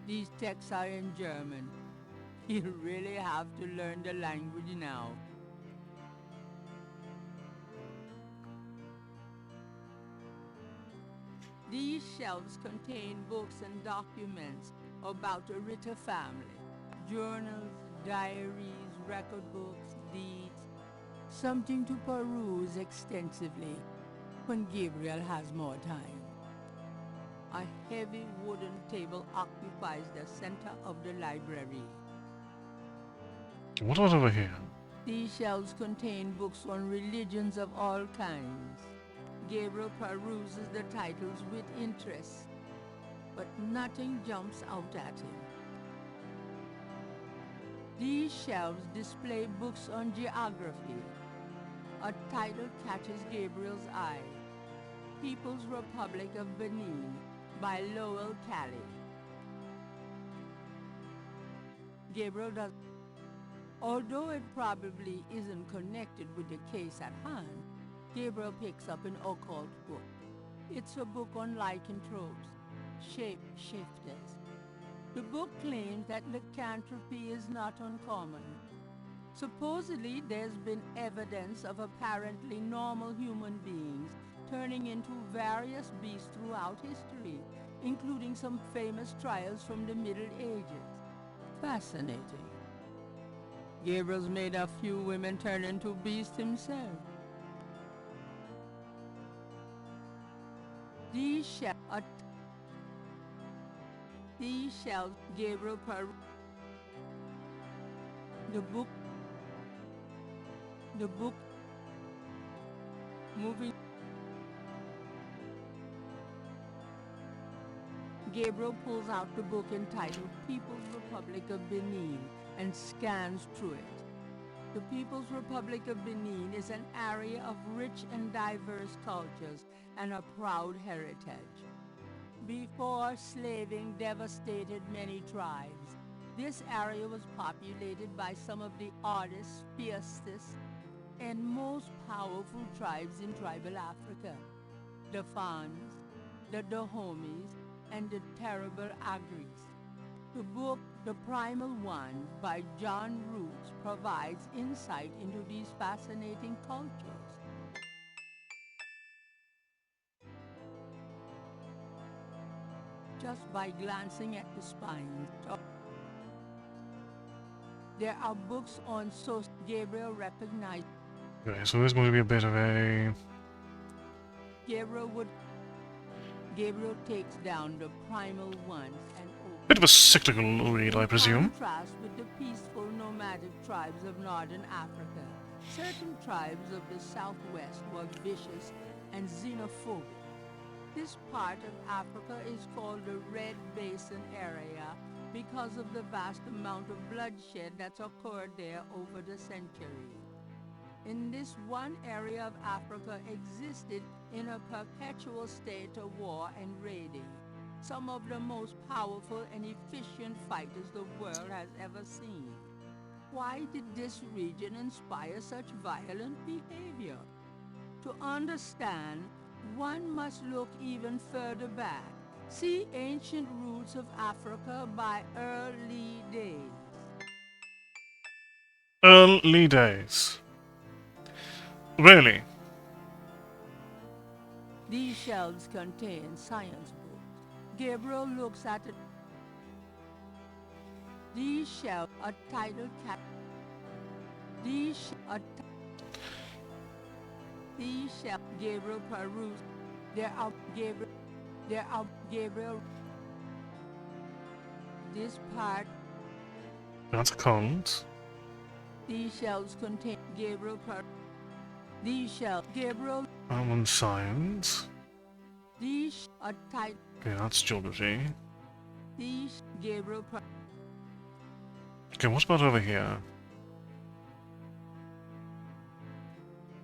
These texts are in German. You really have to learn the language now. These shelves contain books and documents about the Ritter family. Journals, diaries, record books, deeds. Something to peruse extensively when Gabriel has more time. A heavy wooden table occupies the center of the library. What about over here? These shelves contain books on religions of all kinds. Gabriel peruses the titles with interest, but nothing jumps out at him. These shelves display books on geography. A title catches Gabriel's eye. People's Republic of Benin by Lowell Cali. Gabriel does. Although it probably isn't connected with the case at hand, Gabriel picks up an occult book. It's a book on lycanthropes, shape-shifters. The book claims that lycanthropy is not uncommon. Supposedly, there's been evidence of apparently normal human beings turning into various beasts throughout history, including some famous trials from the Middle Ages. Fascinating. Gabriel's made a few women turn into beasts himself. These shells, Gabriel the book, moving. Gabriel pulls out the book entitled People's Republic of Benin and scans through it. The People's Republic of Benin is an area of rich and diverse cultures and a proud heritage. Before slaving devastated many tribes, this area was populated by some of the oddest, fiercest, and most powerful tribes in tribal Africa. The Fans, the Dahomis, and the terrible Agris. The book, The Primal One, by John Roots, provides insight into these fascinating cultures. Just by glancing at the spines. There are books on Gabriel recognized. Okay, so this must be a bit of a... Gabriel takes down the primal one and opens. bit of a cyclical read, I presume. Contrast with the peaceful nomadic tribes of northern Africa. Certain tribes of the southwest were vicious and xenophobic. This part of Africa is called the Red Basin area because of the vast amount of bloodshed that's occurred there over the centuries. In this one area of Africa existed in a perpetual state of war and raiding, some of the most powerful and efficient fighters the world has ever seen. Why did this region inspire such violent behavior? To understand, one must look even further back. See Ancient Roots of Africa by Early Days. Early days. Really? These shelves contain science books. Gabriel looks at it. These shelves are titled These shelves Gabriel peruse. There are Gabriel. This part. That's cold. These shelves contain Gabriel These shelves Gabriel. On science. These are titled. Okay, that's geography. These Gabriel. Okay, what about over here?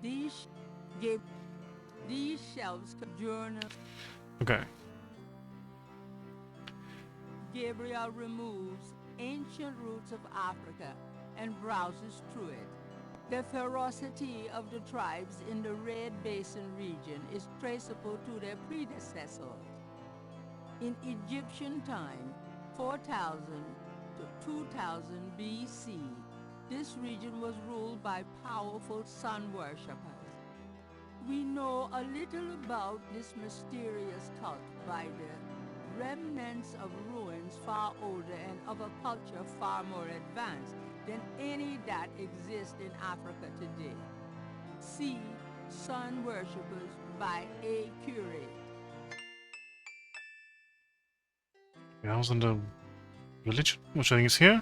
These shelves journal. Okay. Gabriel removes Ancient Roots of Africa and browses through it. The ferocity of the tribes in the Red Basin region is traceable to their predecessors. In Egyptian time, 4000 to 2000 BC, this region was ruled by powerful sun worshippers. We know a little about this mysterious cult by the remnants of ruins far older and of a culture far more advanced than any that exists in Africa today. See Sun Worshippers by A. Curate. House under religion, which I think is here.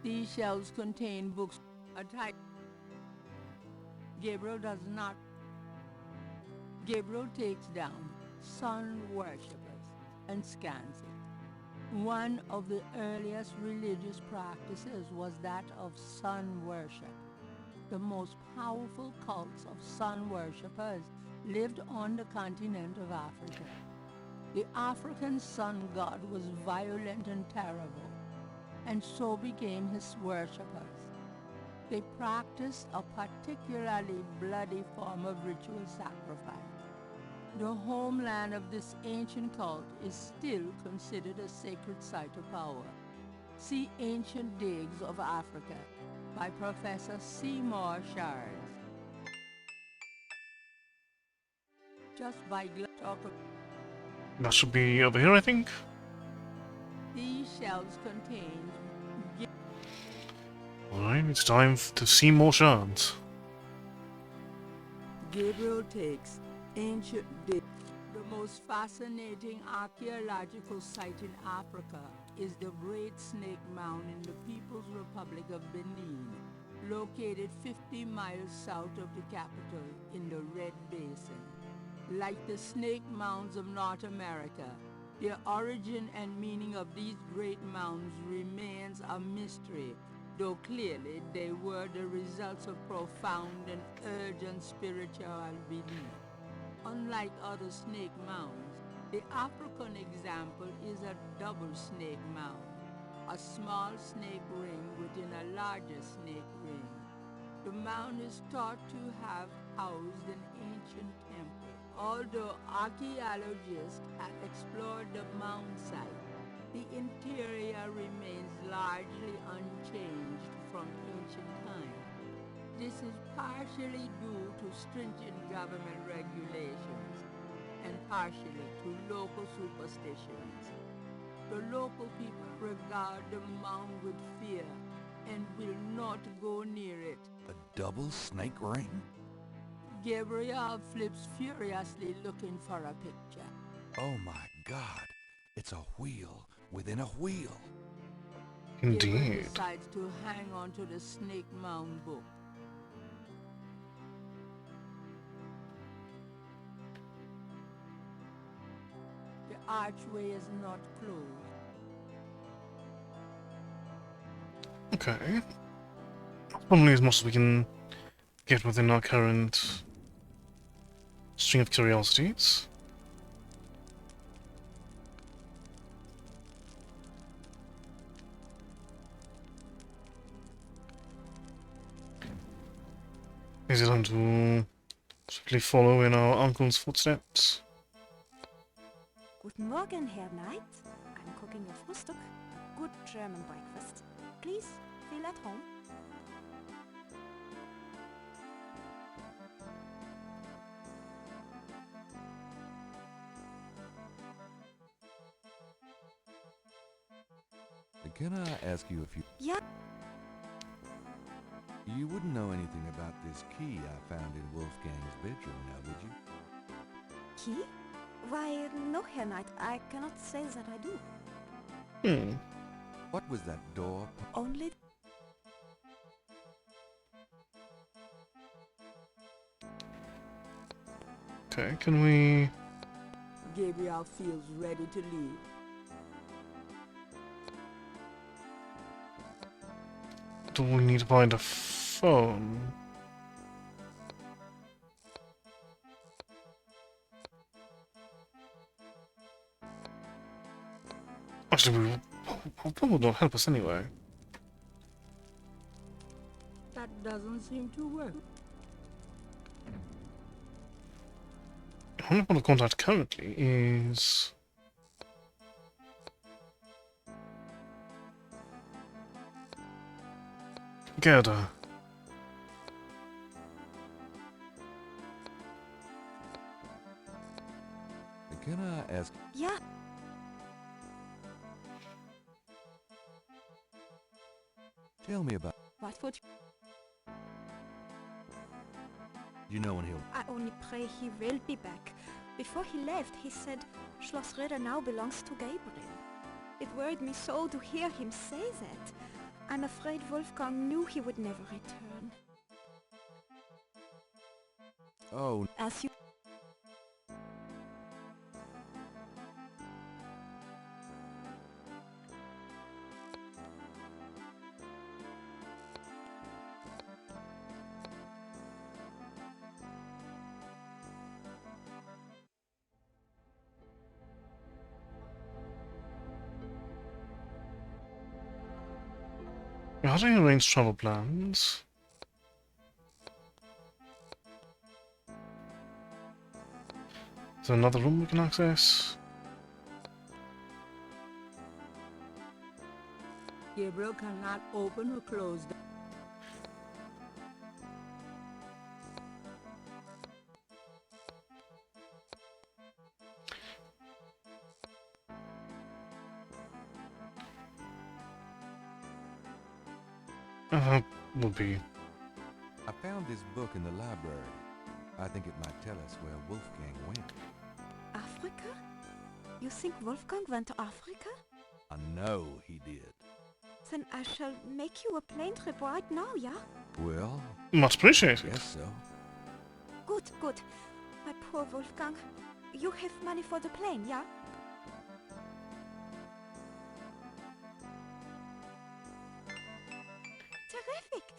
These shelves contain books. Gabriel does not. Gabriel takes down Sun Worshippers and scans it. One of the earliest religious practices was that of sun worship. The most powerful cults of sun worshippers lived on the continent of Africa. The African sun god was violent and terrible, and so became his worshippers. They practiced a particularly bloody form of ritual sacrifice. The homeland of this ancient cult is still considered a sacred site of power. See Ancient Digs of Africa by Professor Seymour Shards. Just by talk. That should be over here, I think. These shelves contain. Alright, it's time to see more shards. Gabriel takes Ancient Digs. The most fascinating archaeological site in Africa is the Great Snake Mound in the People's Republic of Benin, located 50 miles south of the capital in the Red Basin. Like the snake mounds of North America, the origin and meaning of these great mounds remains a mystery, though clearly they were the results of profound and urgent spiritual belief. Unlike other snake mounds, the African example is a double snake mound, a small snake ring within a larger snake ring. The mound is thought to have housed an ancient temple. Although archaeologists have explored the mound site, the interior remains largely unchanged from ancient times. This is partially due to stringent government regulations and partially to local superstitions. The local people regard the mound with fear and will not go near it. A double snake ring? Gabriel flips furiously looking for a picture. Oh my God! It's a wheel within a wheel. Gabriel Indeed. decides to hang on to the Snake Mound book. The archway is not closed. Okay. Probably as much as we can get within our current string of curiosities. Is it time to strictly follow in our uncle's footsteps? Guten Morgen, Herr Knight. I'm cooking your Frühstück, a good German breakfast. Please, feel at home. Can I ask you a few... Yeah. You wouldn't know anything about this key I found in Wolfgang's bedroom now, would you? Key? Why, no, Herr Knight. I cannot say that I do. What was that door? Only... Okay, can we... Gabriel feels ready to leave. Do we need to find a phone? Actually, that would not help us anyway. That doesn't seem to work. The only point of contact currently is... Gerda. Can I ask... Yeah. Tell me about... What would... You know when he'll... I only pray he will be back. Before he left, he said Schloss Ritter now belongs to Gabriel. It worried me so to hear him say that. I'm afraid Wolfgang knew he would never return. Oh, As you... How do you arrange travel plans? Is there another room we can access? Gabriel cannot open or close the... Would be. I found this book in the library. I think it might tell us where Wolfgang went. Africa? You think Wolfgang went to Africa? I know he did. Then I shall make you a plane trip right now, yeah? Well, Much appreciated. guess so. Good, good. My poor Wolfgang. You have money for the plane, yeah? Terrific!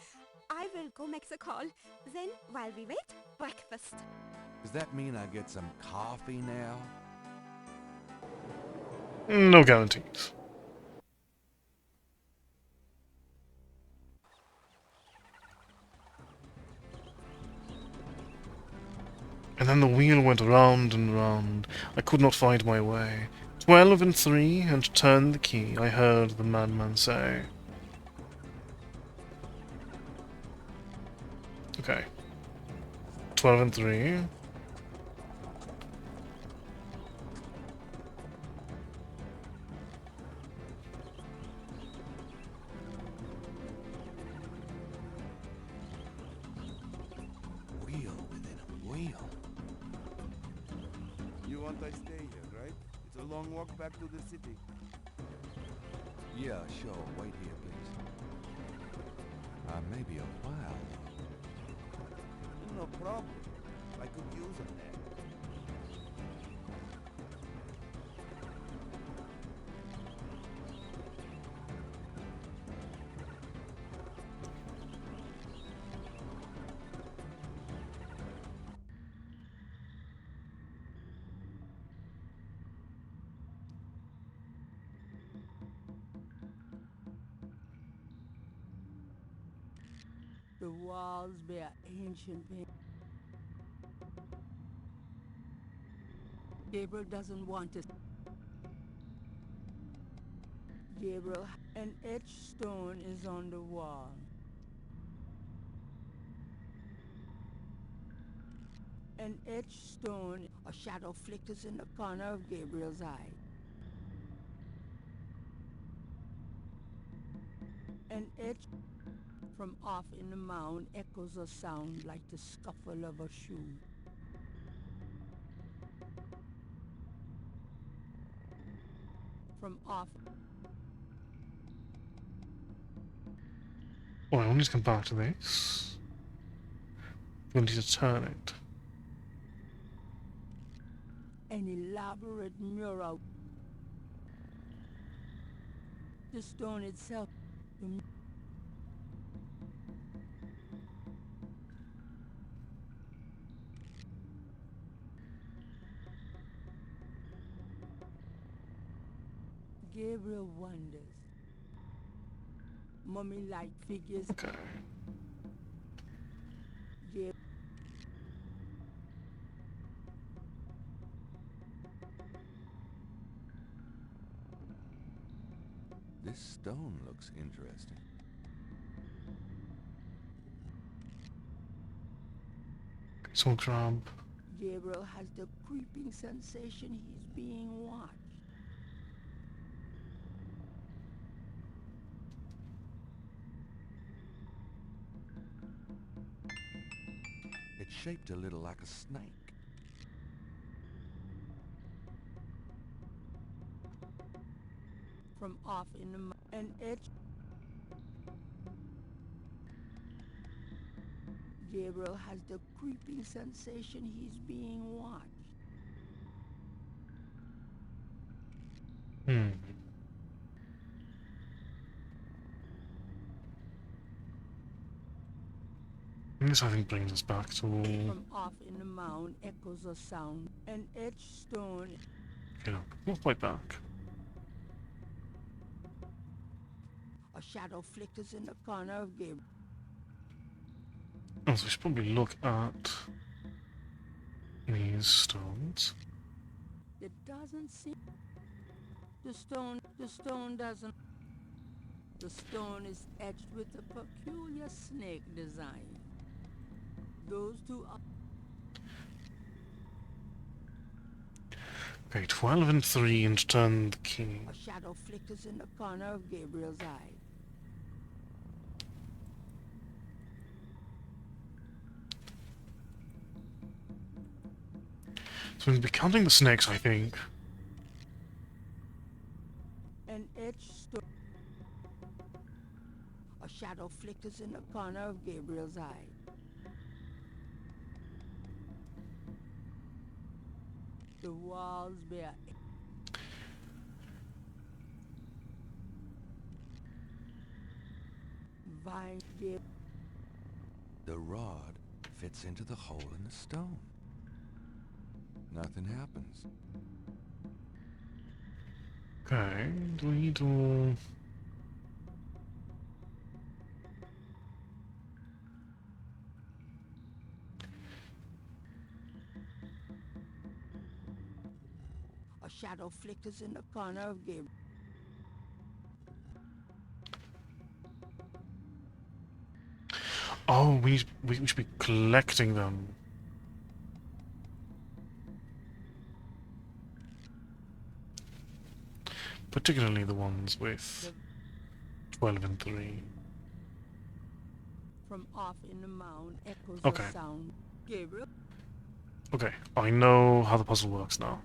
I will go make the call. Then, while we wait, breakfast. Does that mean I get some coffee now? No guarantees. And then the wheel went round and round. I could not find my way. 12 and 3, and turn the key, I heard the madman say. Okay. 12 and 3. Wheel within a wheel. You want I stay here, right? It's a long walk back to the city. Yeah, sure. Wait here, please. Maybe a while. No problem. I could use a nap. The walls bear ancient pain. Gabriel doesn't want to... Gabriel, an etched stone is on the wall. An etched stone, a shadow flickers in the corner of Gabriel's eye. An etched from off in the mound echoes a sound like the scuffle of a shoe. From off... Oh, I need to come back to this. We'll need to turn it. an elaborate mural. The stone itself, Gabriel wonders. Mummy-like figures. Okay. This stone looks interesting. So grab. Gabriel has the creeping sensation he's being watched. It's shaped a little like a snake. From off in the an edge. Gabriel has the creeping sensation he's being watched. This, I think, brings us back to... From off in the mound echoes a sound. An etched stone. Okay, not quite back. A shadow flickers in the corner of Gabriel. Oh, so we should probably look at these stones. It doesn't seem... The stone doesn't... The stone is etched with a peculiar snake design. Those two are Okay, 12 and 3 and turn the key. a shadow flickers in the corner of Gabriel's eye. So we'll be counting the snakes, I think. An etched stone. A shadow flickers in the corner of Gabriel's eye. The walls bear vine. The rod fits into the hole in the stone. Nothing happens. Okay, do we need to... A shadow flickers in the corner of Gabriel. Oh, we should be collecting them. Particularly the ones with 12 and 3. From off in the mound echoes Okay. a sound. Gabriel? Okay, I know how the puzzle works now.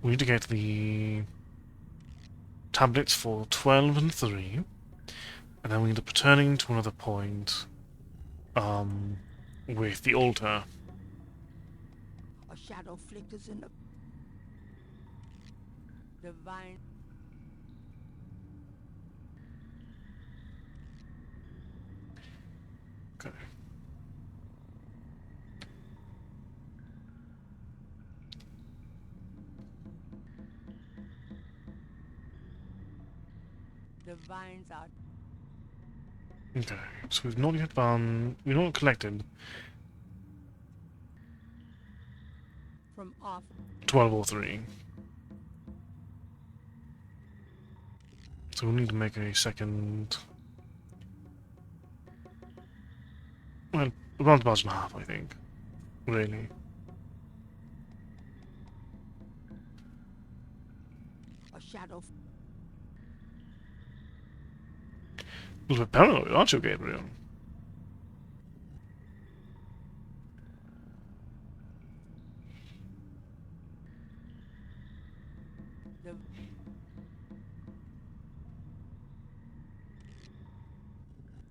We need to get the tablets for 12 and 3, and then we need to returning to another point with the altar. A shadow flickers in the vine. Okay. The vines are Okay, so we've not yet done... We've not collected from off. 12 or 3. So we'll need to make a second... Well, around about half, I think. Really. A shadow. A little bit paranoid, aren't you, Gabriel? The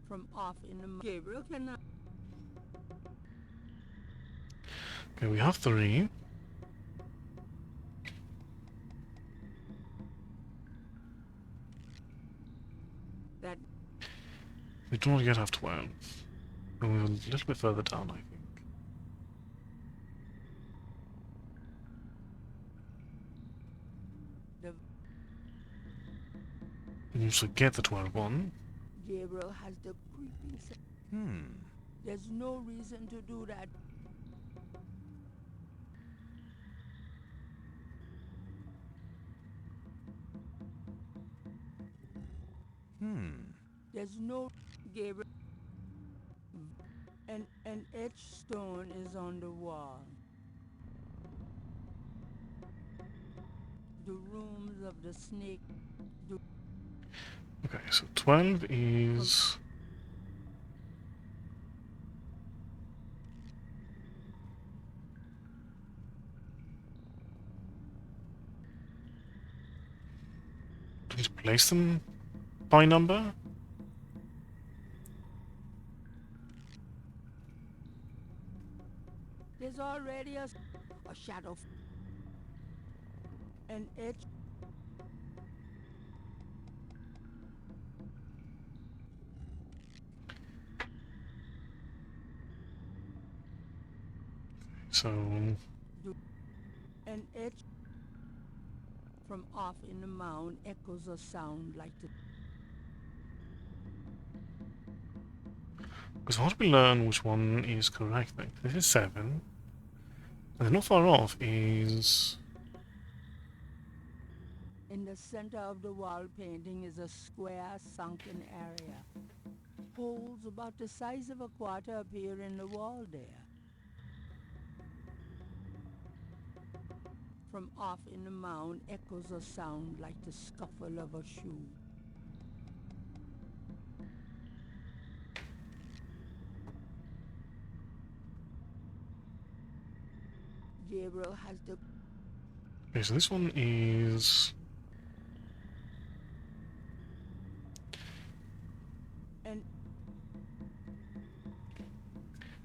from off in the Gabriel cannot. Okay, we have 3. That We do not yet have 12. And we're a little bit further down, I think. the You should get the 12 one. Gabriel has the creeping. There's no reason to do that. There's no Gabriel. An etched stone is on the wall. The rooms of the snake. Okay, so 12 is... Do we need to place them by number? There's already a shadow. An etch. So... An etch from off in the mound echoes a sound like the. Because how do we learn which one is correct? Like, this is 7. And then not far off is... In the center of the wall painting is a square sunken area. Holes about the size of a quarter appear in the wall there. From off in the mound echoes a sound like the scuffle of a shoe. Gabriel has the... Okay, so this one is... And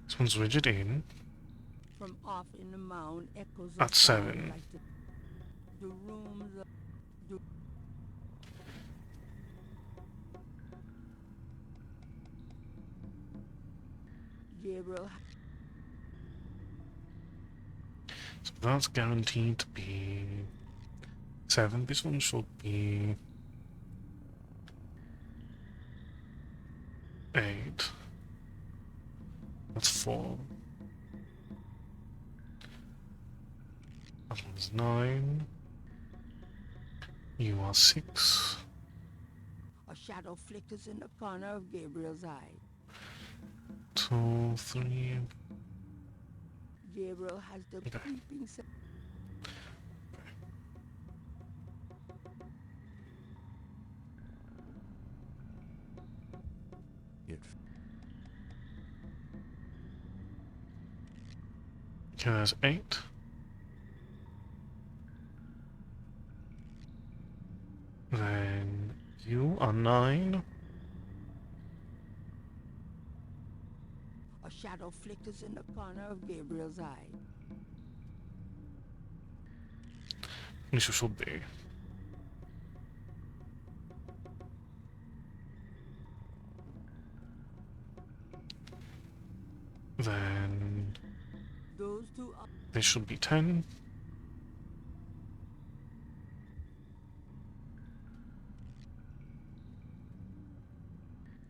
This one's rigid in. from off in the mound echoes a At sound 7. like the rooms of... The, Gabriel... So that's guaranteed to be 7. This one should be 8. That's 4. That one's 9. You are 6. A shadow flickers in the corner of Gabriel's eye. 2, 3. Gabriel has the Okay. creeping sense. Okay, there's 8. Then you are 9. A shadow flickers in the corner of Gabriel's eye. This should be. Then Those two are... this should be 10.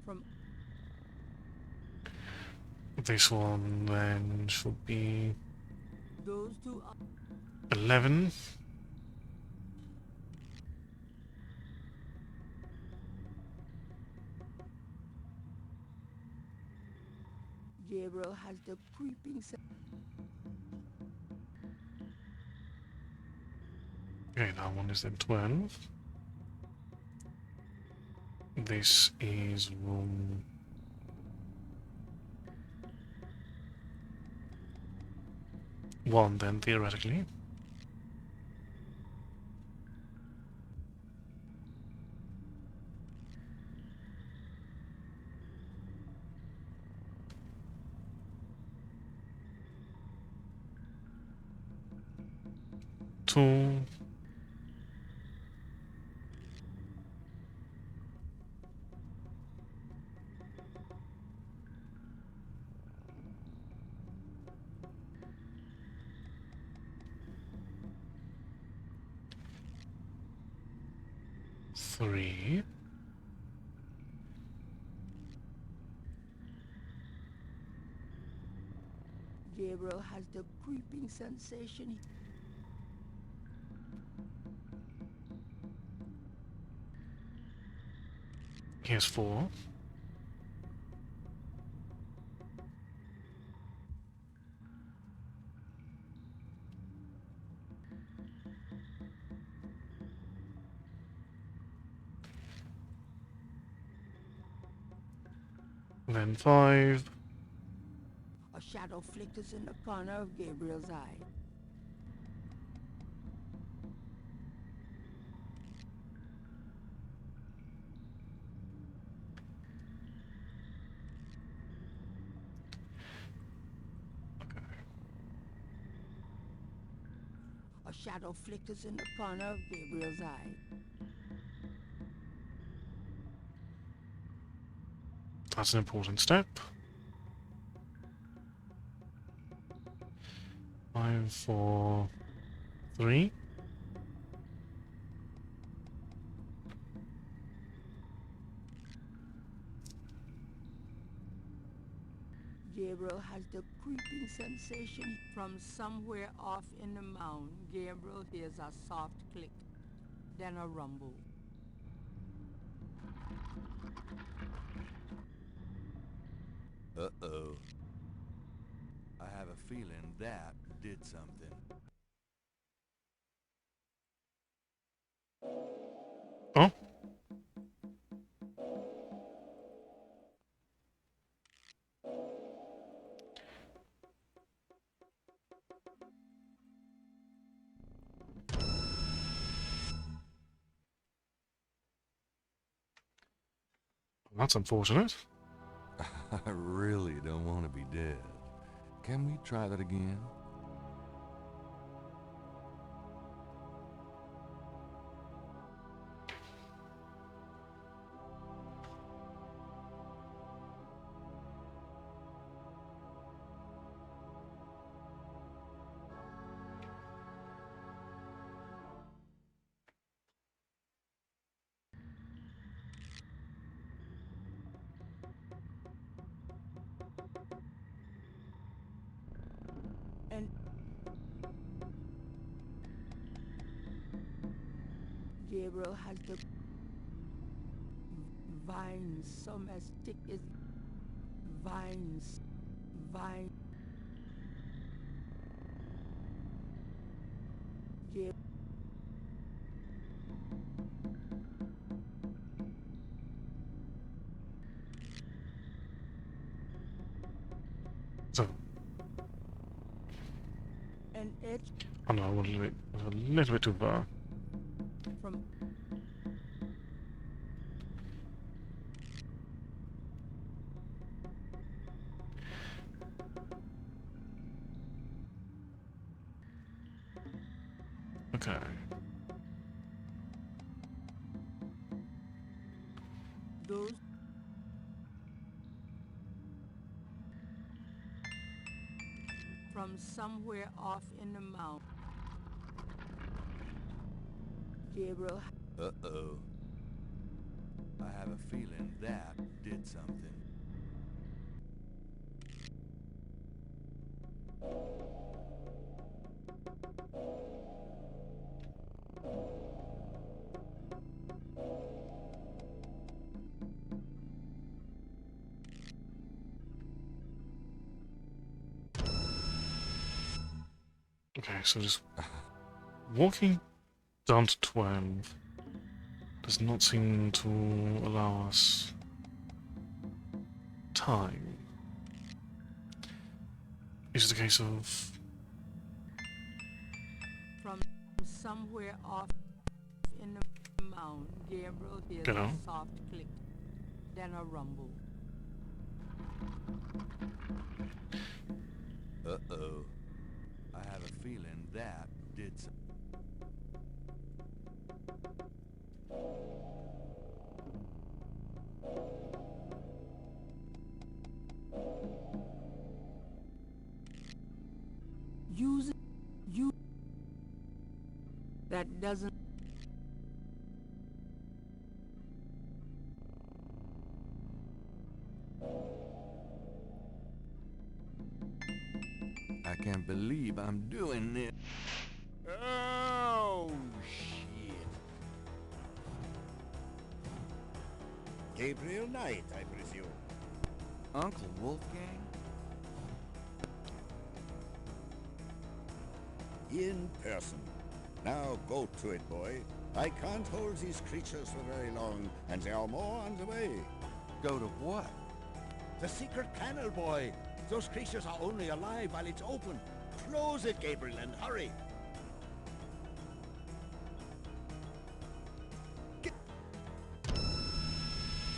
From This one then should be those two are... 11. Gabriel has the creeping sense. Okay, that one is then 12. This is room 1 then, theoretically. Two. Three. Gabriel has the creeping sensation. Here's 4. Then 5. A shadow flickers in the corner of Gabriel's eye. A shadow flickers in the corner of Gabriel's eye. That's an important step. 5, 4, 3. Gabriel has the creeping sensation from somewhere off in the mound. Gabriel hears a soft click. then a rumble. Uh-oh. I have a feeling that did something. Oh? That's unfortunate. I really don't want to be dead. Can we try that again? And Gabriel has the vines, some as thick as vines. Vine. Gabriel. So, An edge I know, a little bit too far. from Okay. those from somewhere off in the mountain. Gabriel. Uh-oh. I have a feeling that did something. Okay, so just walking down to 12 does not seem to allow us time. Is it a case of... From somewhere off in the mound, Gabriel hears You know? a soft click, then a rumble. Uh-oh. I have a feeling that did something. Use it. You. That doesn't. I can't believe I'm doing this. Oh, shit. Gabriel Knight, I presume. Uncle Wolfgang? In person. Now go to it, boy. I can't hold these creatures for very long, and there are more on the way. Go to what? The secret panel, boy. Those creatures are only alive while it's open. Close it, Gabriel, and hurry.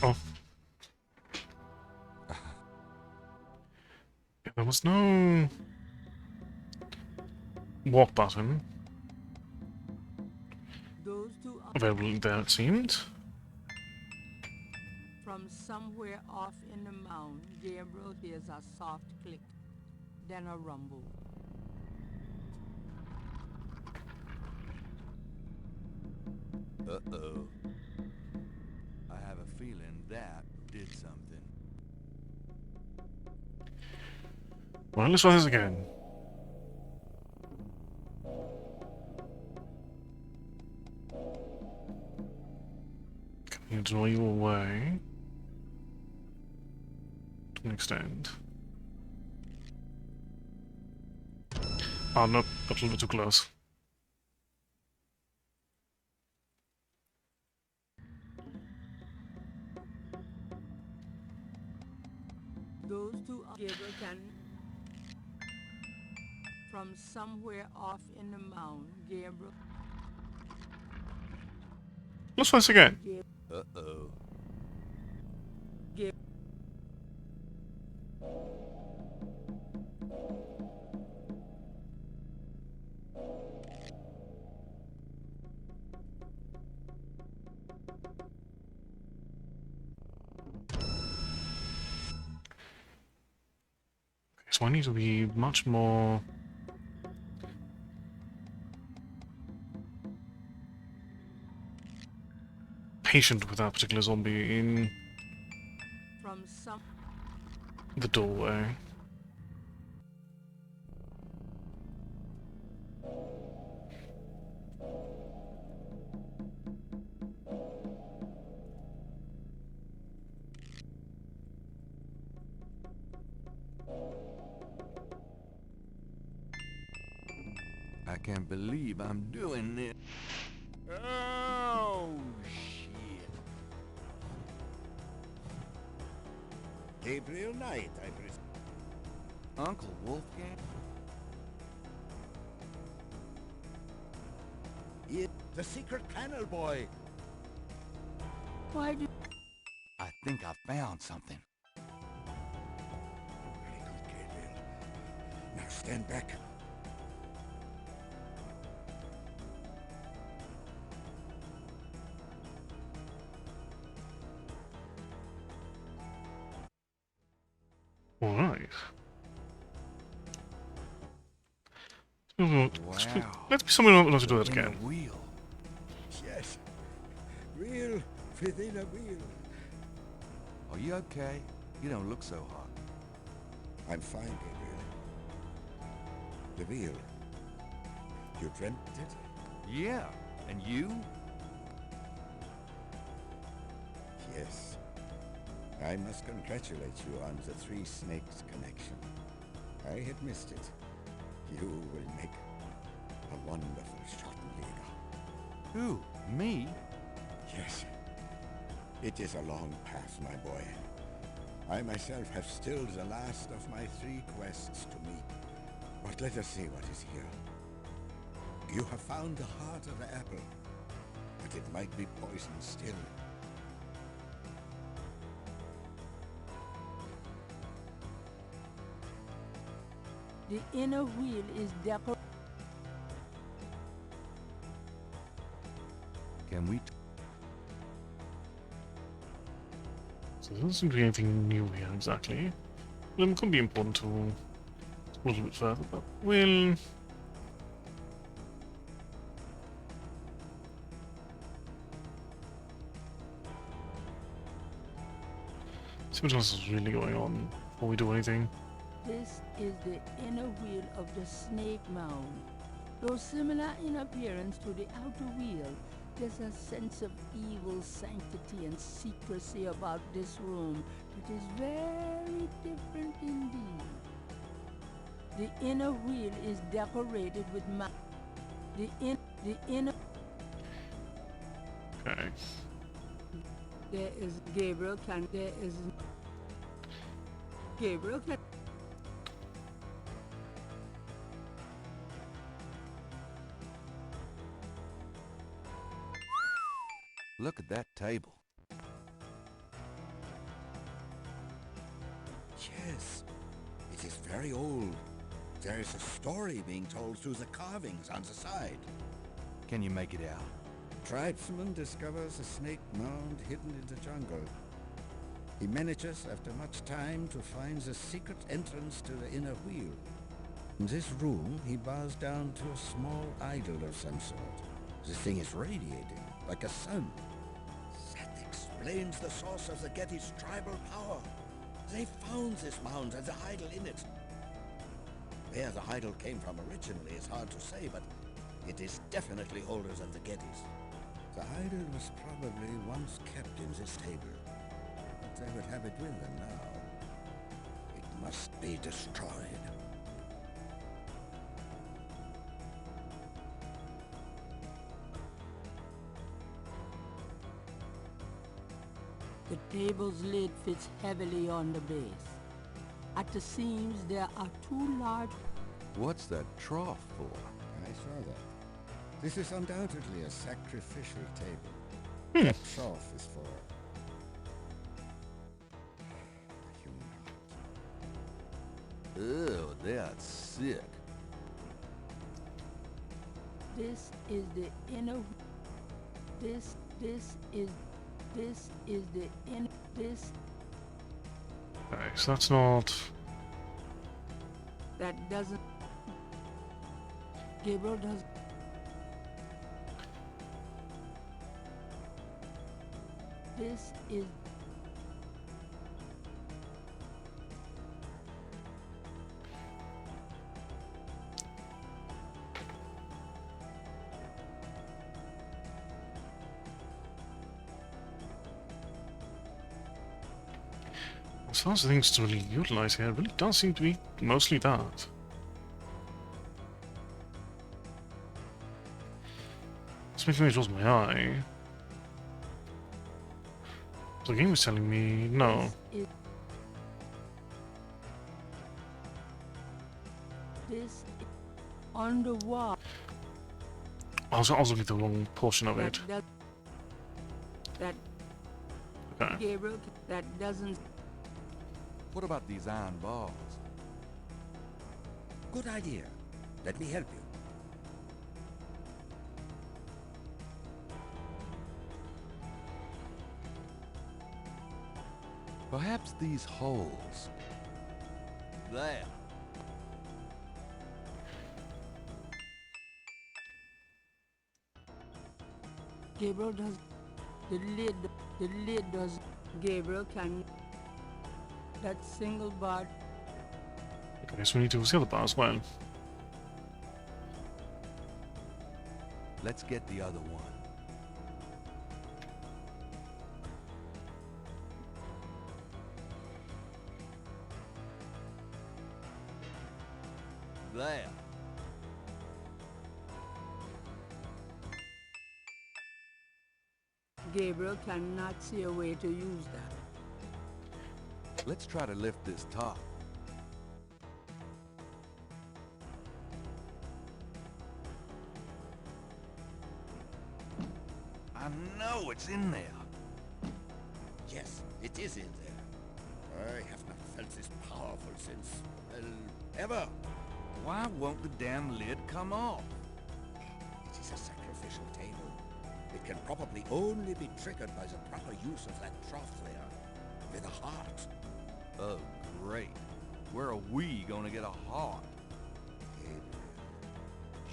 Oh. Yeah, there was no... walk button Those two available there, it seemed. from somewhere off in the mound, Gabriel hears a soft click, then a rumble. Uh-oh. I have a feeling that did something. Well, let's try this again. You draw you away to an extent. Oh no, got a little bit too close. Those two Gabriel can from somewhere off in the mound. Gabriel. Let's try this again. Uh-oh. So I need to be much more patient with that particular zombie in From some the doorway. I can't believe I'm doing this. Oh, shit. Gabriel Knight, I presume. Uncle Wolfgang? The secret panel boy. why do I think I found something. Very good, Gabriel. Now stand back. Alright. Let's be someone not to do that In a again. wheel. Yes. Wheel within a wheel. Are you okay? You don't look so hot. I'm fine, Gabriel. The wheel. You dreamt it? Yeah. And you? Yes. I must congratulate you on the Three Snakes connection. I had missed it. You will make a wonderful Schottenleger. Who? Me? Yes. It is a long path, my boy. I myself have still the last of my 3 quests to meet. But let us see what is here. You have found the heart of the apple, but it might be poison still. the inner wheel is decorated? Can we? So there doesn't seem to be anything new here exactly. It could be important to a little bit further, but we'll... see what else is really going on before we do anything. This is the inner wheel of the snake mound. Though similar in appearance to the outer wheel, there's a sense of evil sanctity and secrecy about this room that is very different indeed. The inner wheel is decorated with the inner. Okay. There is Gabriel can. There is Gabriel can. Look at that table. Yes, it is very old. There is a story being told through the carvings on the side. Can you make it out? Tribesman discovers a snake mound hidden in the jungle. He manages, after much time, to find the secret entrance to the inner wheel. In this room, he bows down to a small idol of some sort. The thing is radiating, like a sun. That explains the source of the Getty's tribal power. They found this mound and the idol in it. Where the idol came from originally is hard to say, but it is definitely older than the Gettys. The idol was probably once kept in this table, but they would have it with them now. It must be destroyed. The table's lid fits heavily on the base. At the seams, there are two large... What's that trough for? I saw that. This is undoubtedly a sacrificial table. That trough is for the human heart. Ew, that's sick. This is the inner... This is the inner... This... Okay, so that's not... That doesn't... Gabriel does... This is... As far as things to really utilize here, it really does seem to be mostly that. It's making me towards my eye. The game was telling me no. This is on the wall. I was looking at the wrong portion of it. That Okay. Gabriel, that doesn't... What about these iron bars? Good idea. Let me help you. Perhaps these holes. There. Gabriel does... The lid does... Gabriel can... That single bar... Okay, so we need to see the bar as well. Let's get the other one. There. Gabriel cannot see a way to use that. Let's try to lift this top. I know it's in there. Yes, it is in there. I have not felt this powerful since, well, ever. Why won't the damn lid come off? It is a sacrificial table. It can probably only be triggered by the proper use of that trough there, with a heart. Oh, great. Where are we gonna get a heart? Gabriel,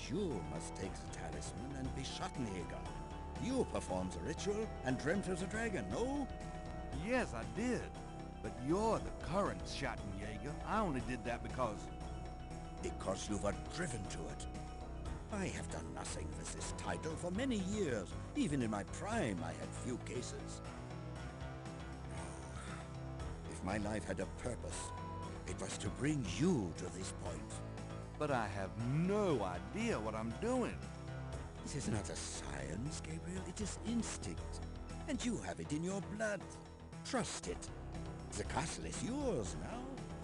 you must take the talisman and be Schattenjäger. You performed the ritual and dreamt of the dragon, no? Yes, I did. But you're the current Schattenjäger. I only did that because... Because you were driven to it. I have done nothing with this title for many years. Even in my prime, I had few cases. If my life had a purpose, it was to bring you to this point. But I have no idea what I'm doing. This is not a science, Gabriel. It is instinct. And you have it in your blood. Trust it. The castle is yours now.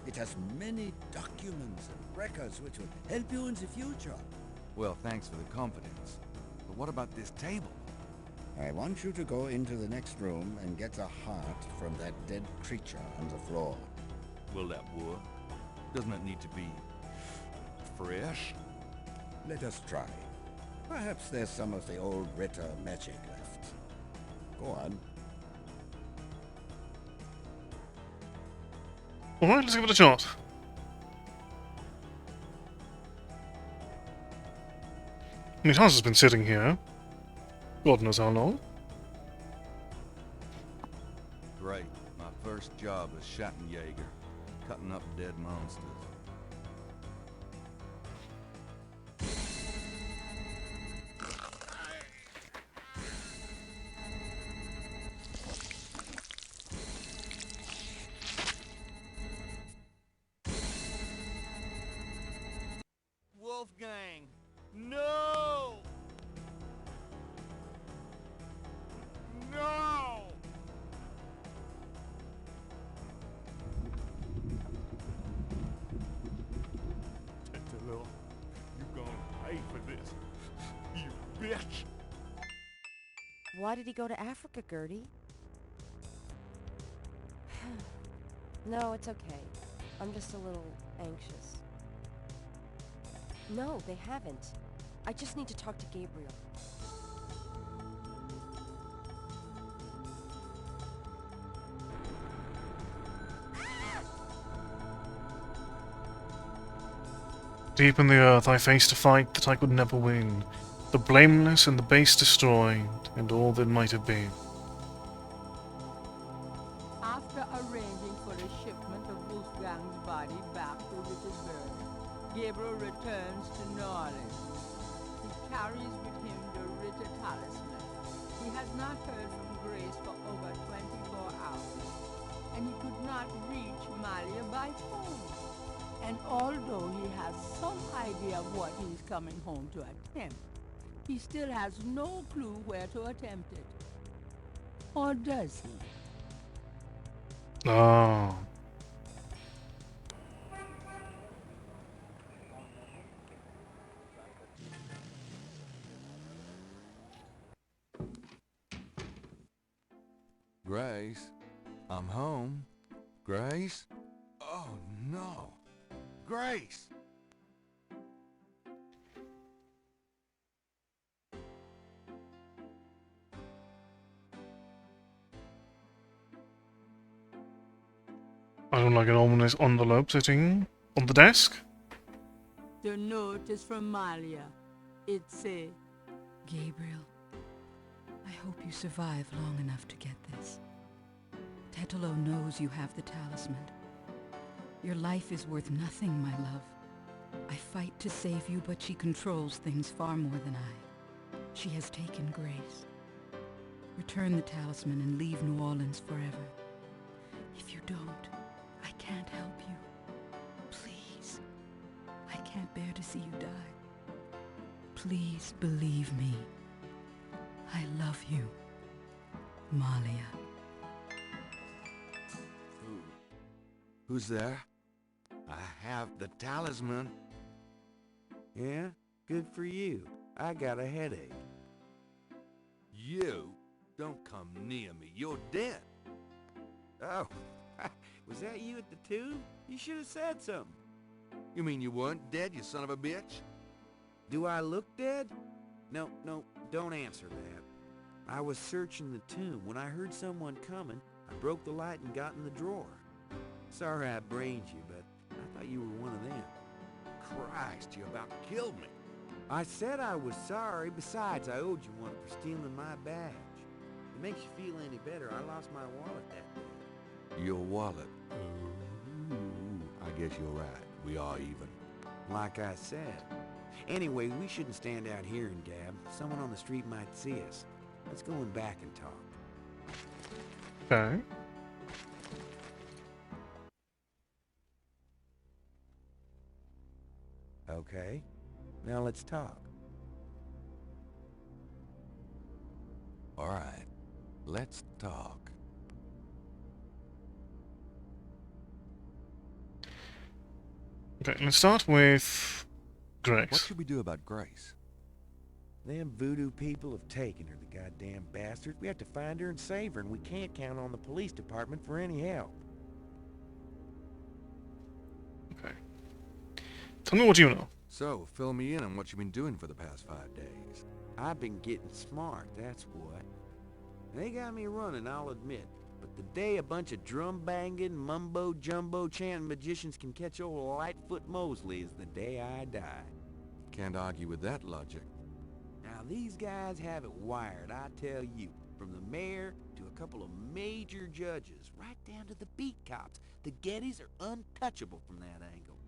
It has many documents and records which will help you in the future. Well, thanks for the confidence. But what about this table? I want you to go into the next room and get the heart from that dead creature on the floor. Will that work? Doesn't it need to be... fresh? Let us try. Perhaps there's some of the old Ritter magic left. Go on. Alright, let's give it a shot. I mean, Hans has been sitting here. God knows how long. Great. My first job as Schattenjäger. Cutting up dead monsters. bitch! Why did he go to Africa, Gertie? No, it's okay. I'm just a little anxious. No, they haven't. I just need to talk to Gabriel. Deep in the earth I faced a fight that I could never win. The blameless and the base destroyed, and all that might have been. After arranging for a shipment of Wolfgang's body back to Wittenberg, Gabriel returns to New Orleans. He carries with him the Ritter talisman. He has not heard from Grace for over 24 hours, and he could not reach Malia by phone. And although he has some idea of what he's coming home to attempt, he still has no clue where to attempt it. Or does he? Ah. Grace, I'm home. Grace? Oh, no. Grace! I don't like an ominous envelope sitting on the desk. The note is from Malia. It says, Gabriel, I hope you survive long enough to get this. Tetelo knows you have the talisman. Your life is worth nothing, my love. I fight to save you, but she controls things far more than I. She has taken Grace. Return the talisman and leave New Orleans forever. If you don't, I can't help you. Please. I can't bear to see you die. Please believe me. I love you, Malia. Who's there? I have the talisman. Yeah? Good for you. I got a headache. You? Don't come near me. You're dead. Oh, was that you at the tube? You should have said something. You mean you weren't dead, you son of a bitch? Do I look dead? No, don't answer that. I was searching the tomb. When I heard someone coming, I broke the light and got in the drawer. Sorry I brained you, but I thought you were one of them. Christ, you about killed me. I said I was sorry. Besides, I owed you one for stealing my badge. It makes you feel any better. I lost my wallet that day. Your wallet? Ooh, I guess you're right. We are even. Like I said. Anyway, we shouldn't stand out here and gab. Someone on the street might see us. Let's go in back and talk. Okay. Okay. Now let's talk. All right. Let's talk. Okay, let's start with Grace. What should we do about Grace? Them voodoo people have taken her, the goddamn bastards. We have to find her and save her, and we can't count on the police department for any help. Okay. Tell me what you know. So, fill me in on what you've been doing for the past 5 days. I've been getting smart, that's what. They got me running, I'll admit. But the day a bunch of drum-banging, mumbo-jumbo chanting magicians can catch old Lightfoot Mosley is the day I die. Can't argue with that logic. Now these guys have it wired, I tell you. From the mayor to a couple of major judges, right down to the beat cops. The Gettys are untouchable from that angle.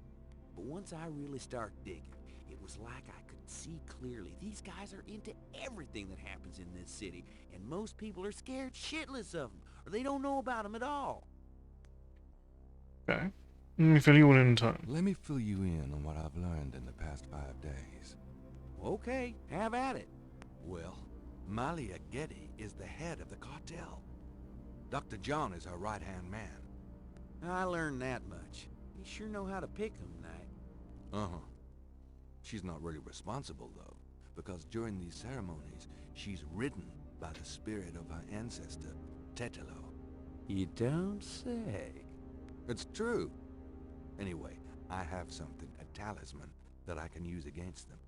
But once I really start digging, it was like I could see clearly. These guys are into everything that happens in this city, and most people are scared shitless of them, or they don't know about them at all. Okay. Let me fill you in turn. Let me fill you in on what I've learned in the past 5 days. Okay, have at it. Well, Malia Getty is the head of the cartel. Dr. John is her right-hand man. I learned that much. You sure know how to pick 'em, Knight. Uh-huh. She's not really responsible, though. because during these ceremonies, she's ridden by the spirit of her ancestor, Tetelo. You don't say. It's true. Anyway, I have something, a talisman, that I can use against them.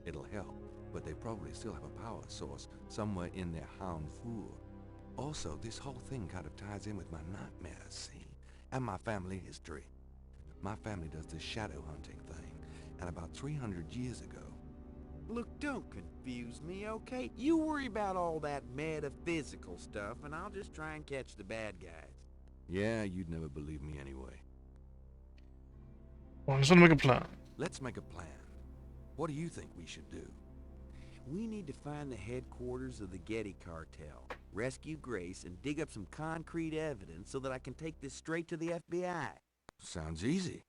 It'll help, but they probably still have a power source somewhere in their Hound Four. Also, this whole thing kind of ties in with my nightmares, see? And my family history. My family does this shadow hunting thing, and about 300 years ago... Look, don't confuse me, okay? You worry about all that metaphysical stuff, and I'll just try and catch the bad guys. Yeah, you'd never believe me anyway. Well, let's make a plan. Let's make a plan. What do you think we should do? We need to find the headquarters of the Getty cartel, rescue Grace, and dig up some concrete evidence so that I can take this straight to the FBI. Sounds easy.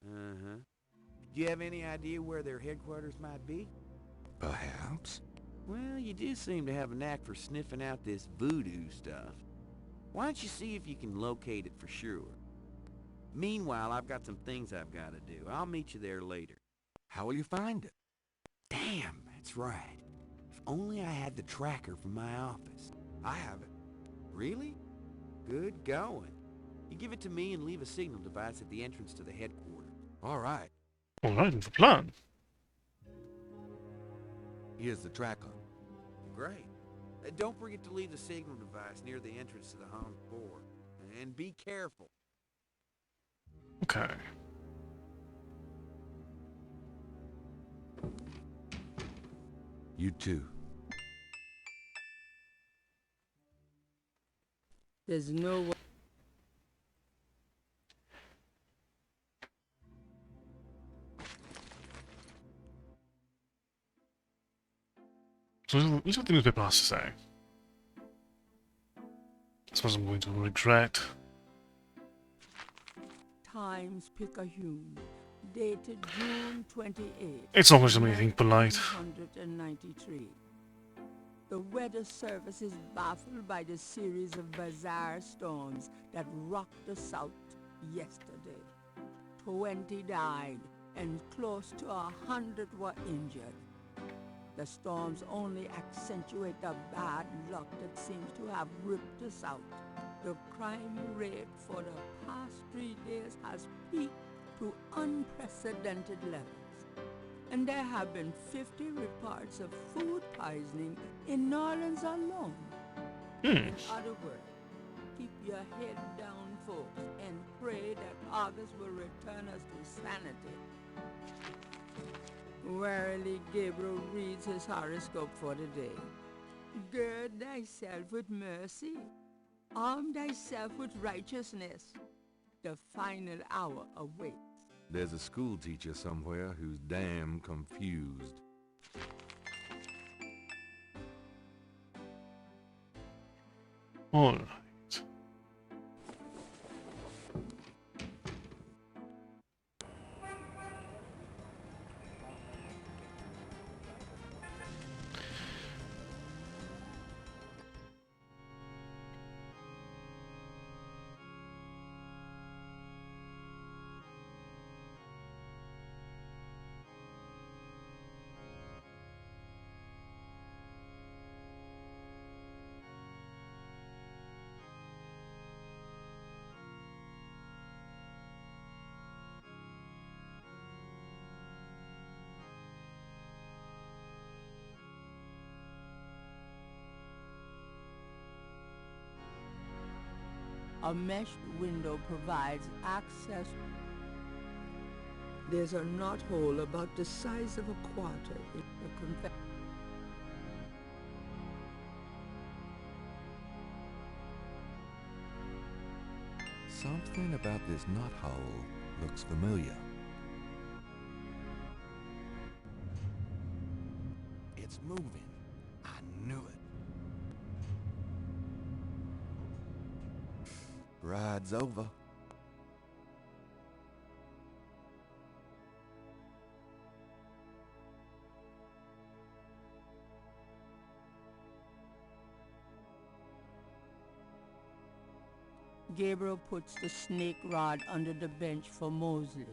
Uh-huh. Do you have any idea where their headquarters might be? Perhaps. Well, you do seem to have a knack for sniffing out this voodoo stuff. Why don't you see if you can locate it for sure? Meanwhile, I've got some things I've got to do. I'll meet you there later. How will you find it? Damn, that's right. If only I had the tracker from my office. I have it. Really? Good going. You give it to me and leave a signal device at the entrance to the headquarters. All right. Alright, the plan. Here's the tracker. Great. Don't forget to leave the signal device near the entrance to the Hound 4. And be careful. Okay. You too. There's no way. So let's see what the newspaper has to say. I suppose I'm going to regret. Times-Picayune, dated June 28. It's not going to be anything polite. 1993. The Weather Service is baffled by the series of bizarre storms that rocked the South yesterday. 20 died and close to 100 were injured. The storms only accentuate the bad luck that seems to have ripped us out. The crime rate for the past 3 days has peaked to unprecedented levels. And there have been 50 reports of food poisoning in New Orleans alone. In other words, keep your head down, folks, and pray that August will return us to sanity. Warily, Gabriel reads his horoscope for the day. Gird thyself with mercy. Arm thyself with righteousness. The final hour awaits. There's a school teacher somewhere who's damn confused. Alright. A mesh window provides access. There's a knothole about the size of a quarter in the Something about this knothole looks familiar. It's moving. I knew it. Ride's over. Gabriel puts the snake rod under the bench for Mosley.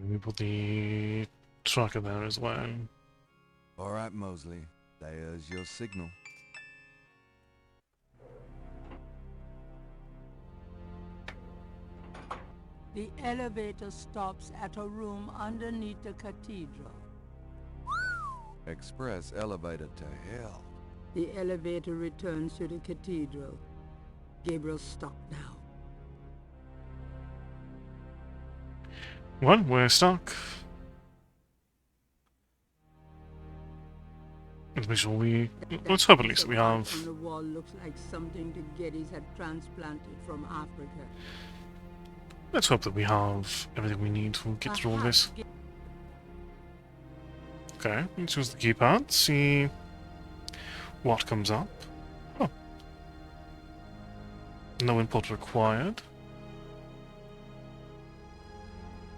we put the tracker there as well. All right, Mosley. There's your signal. The elevator stops at a room underneath the cathedral. Express elevator to hell. The elevator returns to the cathedral. Gabriel, stop now. Well, we're stuck. Let's make sure let's hope at least that we have... On the wall looks like something the Gettys had transplanted from Africa. Let's hope that we have everything we need to get through all this. Okay, let's use the keypad, see what comes up. Oh. No input required.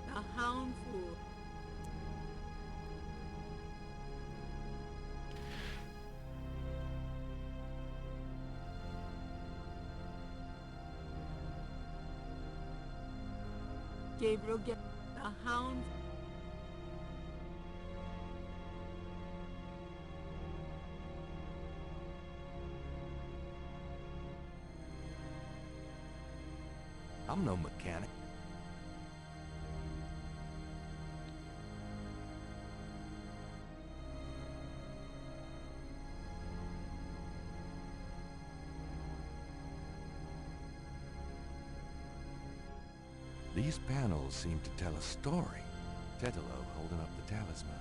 The hound fool. Gabriel, get the hound. I'm no mechanic. These panels seem to tell a story. Tetelo holding up the talisman.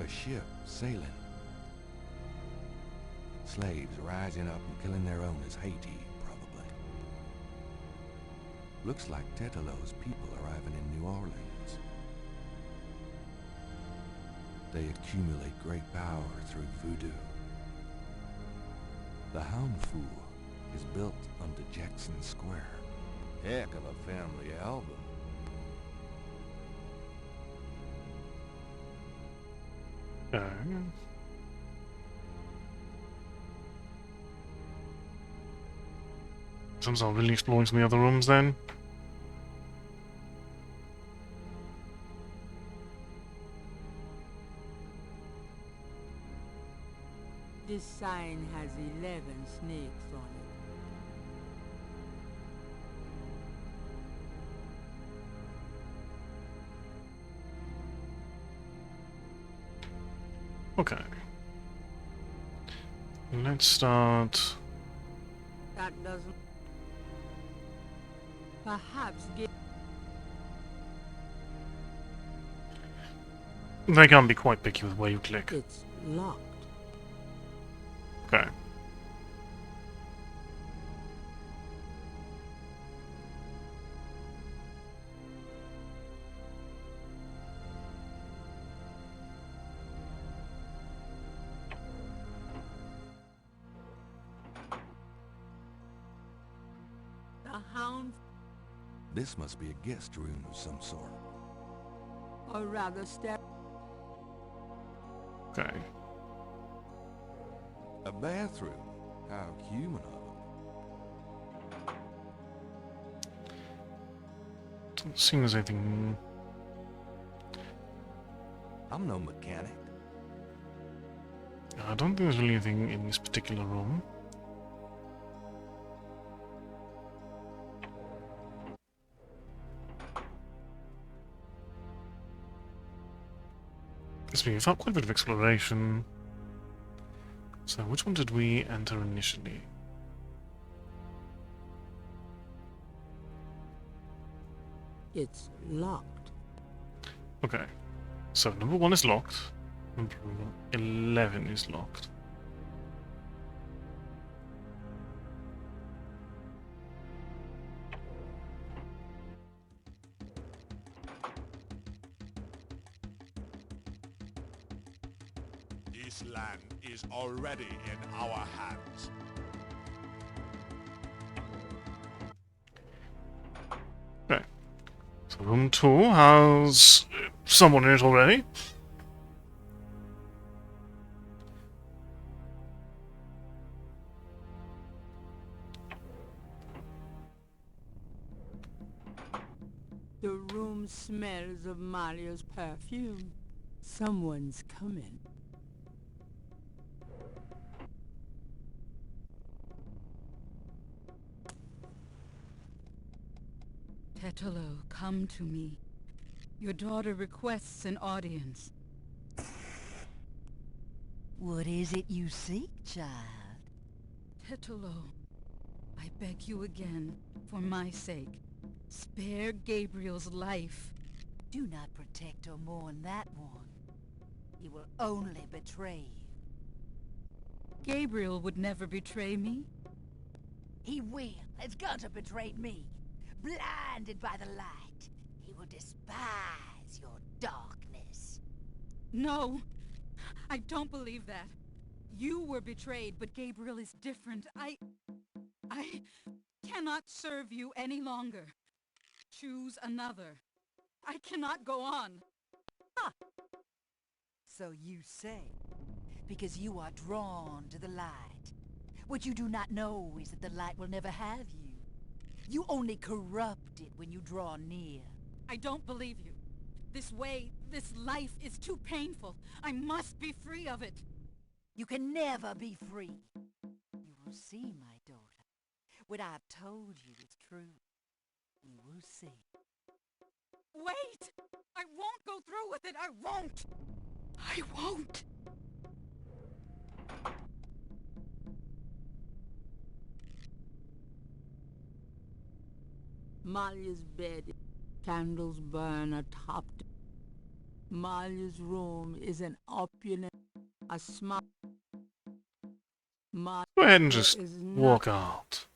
A ship sailing. Slaves rising up and killing their owners. Haiti, probably. Looks like Tetelo's people arriving in New Orleans. They accumulate great power through voodoo. The Hound Fool is built under Jackson Square. Heck of a family album. Turns out really exploring some of the other rooms then. This sign has 11 snakes on it. Okay. Let's start... That doesn't... Perhaps They can be quite picky with where you click. it's locked. Okay. The hound, This must be a guest room of some sort. or rather step. Okay. A bathroom. How human of them. Doesn't seem there's anything... I'm no mechanic. I don't think there's really anything in this particular room. We've had quite a bit of exploration. So, which one did we enter initially? It's locked. Okay. So, number 1 is locked. Number 11 is locked. This land is already in our hands. Okay. So room 2 has someone in it already. The room smells of Malia's perfume. Someone's coming. Tetelo, come to me. Your daughter requests an audience. What is it you seek, child? Tetelo, I beg you again, for my sake, spare Gabriel's life. Do not protect or mourn that one. He will only betray you. Gabriel would never betray me. He will. As Gunter betrayed me. Blinded by the light, he will despise your darkness. No, I don't believe that. You were betrayed, but Gabriel is different. I cannot serve you any longer. Choose another. I cannot go on. Ha! So you say, because you are drawn to the light. What you do not know is that the light will never have you. You only corrupt it when you draw near. I don't believe you. This way, this life is too painful. I must be free of it. You can never be free. You will see, my daughter. What I've told you is true. You will see. Wait! I won't go through with it! I won't! I won't! Malia's bed, candles burn atop. Malia's room is an opulent, a smart. Malia Go ahead and just is not. walk out.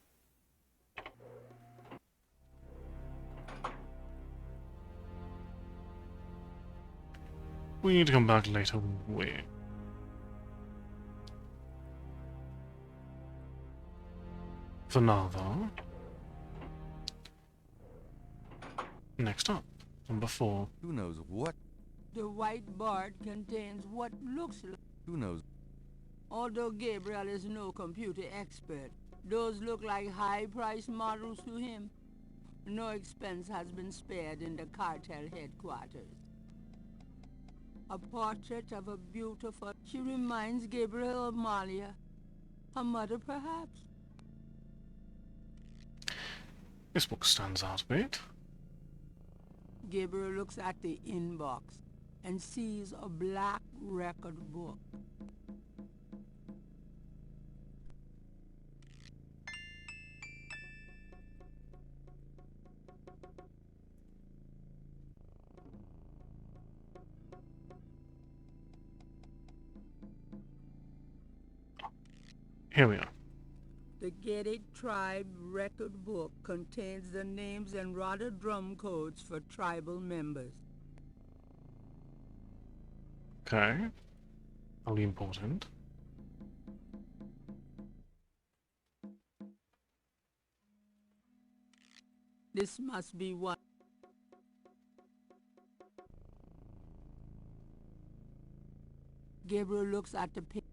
We need to come back later. Where? For now, though. Next up, number 4. Who knows what? The white board contains what looks like. Who knows? Although Gabriel is no computer expert, those look like high-priced models to him. No expense has been spared in the cartel headquarters. A portrait of a beautiful... She reminds Gabriel of Malia. Her mother, perhaps? This book stands out a bit. Gabriel looks at the inbox and sees a black record book. Here we are. The Geddy Tribe record book contains the names and Rada drum codes for tribal members. Okay. Only important. This must be one. Gabriel looks at the picture.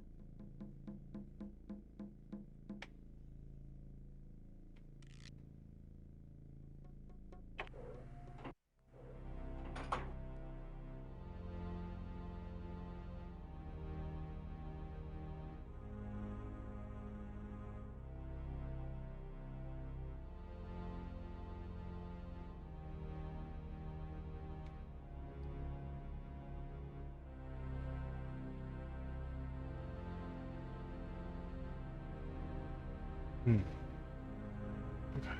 Okay.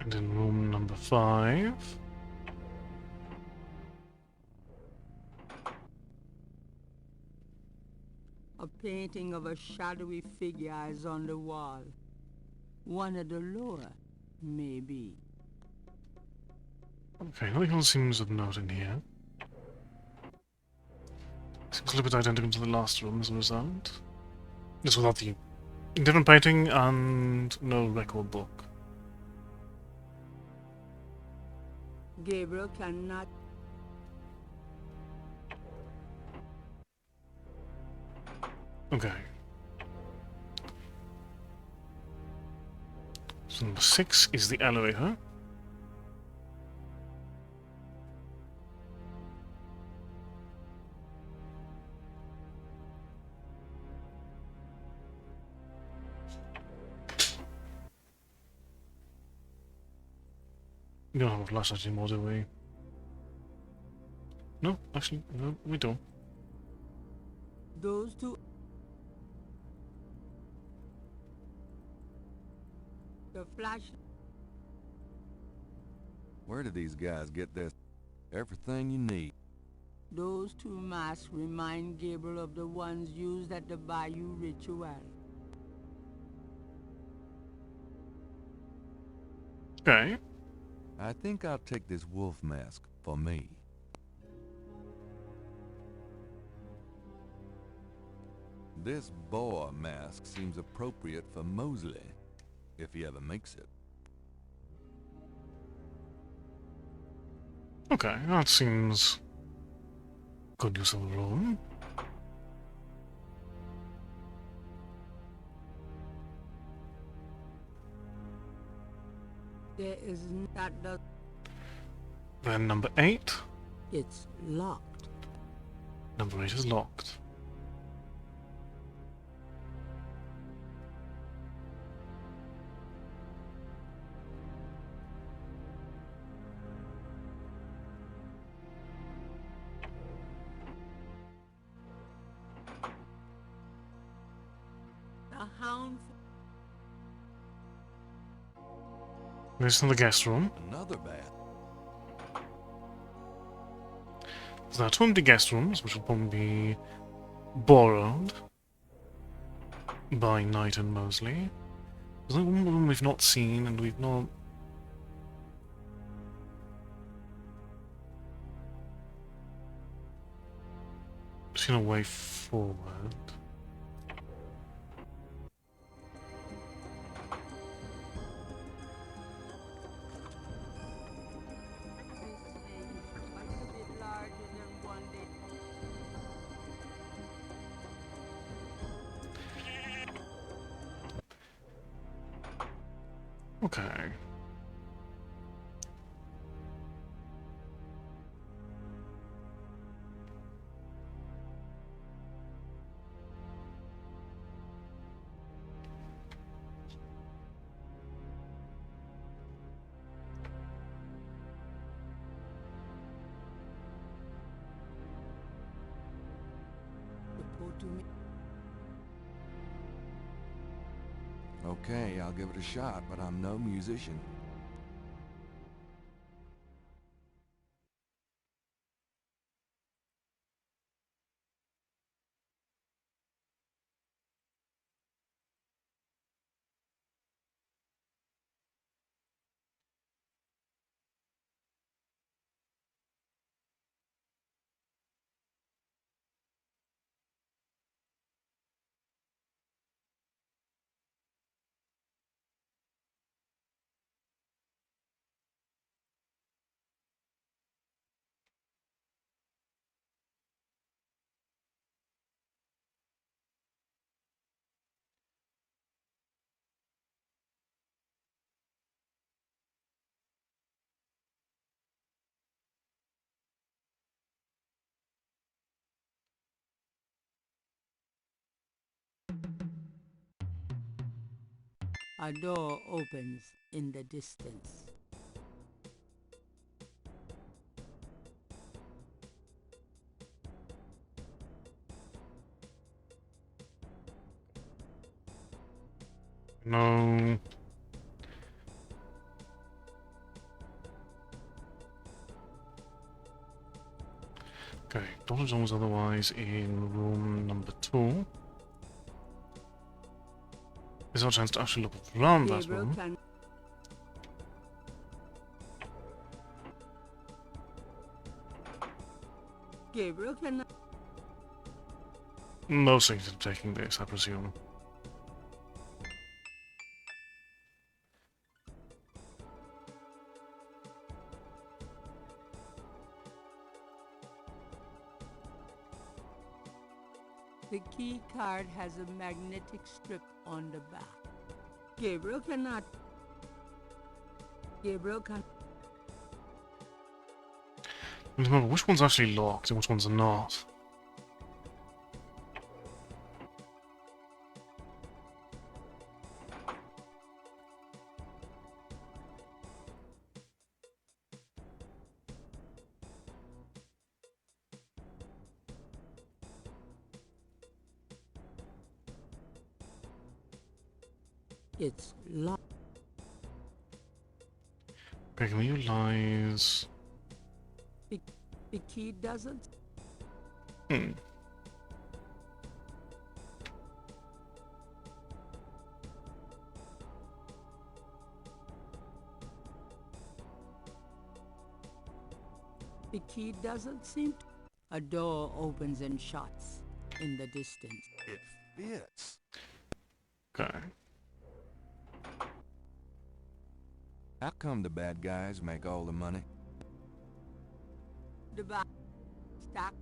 And in room number 5... A painting of a shadowy figure is on the wall. One of the lower, maybe. Okay, nothing else seems of note in here. Seems a little bit identical to the last room as a result. Just without the different painting and no record book. Gabriel cannot... Okay. So number 6 is the elevator. We don't have a flashlight anymore, do we? No, actually, no, we don't. Those two... The flash... Where do these guys get this? Everything you need. Those two masks remind Gabriel of the ones used at the Bayou ritual. Okay. I think I'll take this wolf mask for me. This boar mask seems appropriate for Mosley, if he ever makes it. Okay, that seems good use of the room. There is not the... Then number 8. It's locked. Number 8 is locked. The hound... This is the guest room. Another bath. So there are 2 empty guest rooms, which will probably be borrowed by Knight and Mosley. There's only one room we've not seen, and we've not... seen a way forward. Okay. Okay, I'll give it a shot, but I'm no musician. A door opens in the distance. No. Okay, Dr. John was otherwise in room number 2. There's no chance to actually look around that Gabriel room. can... Gabriel cannot... Most things are taking this, I presume. The key card has a magnetic strip on the back. Gabriel cannot... Gabriel can... I don't remember which one's actually locked and which ones are not. It's locked. Okay, can we utilize... The key doesn't. Hmm. The key doesn't seem to. A door opens and shuts in the distance. It fits. Okay. How come the bad guys make all the money? The back. Stacks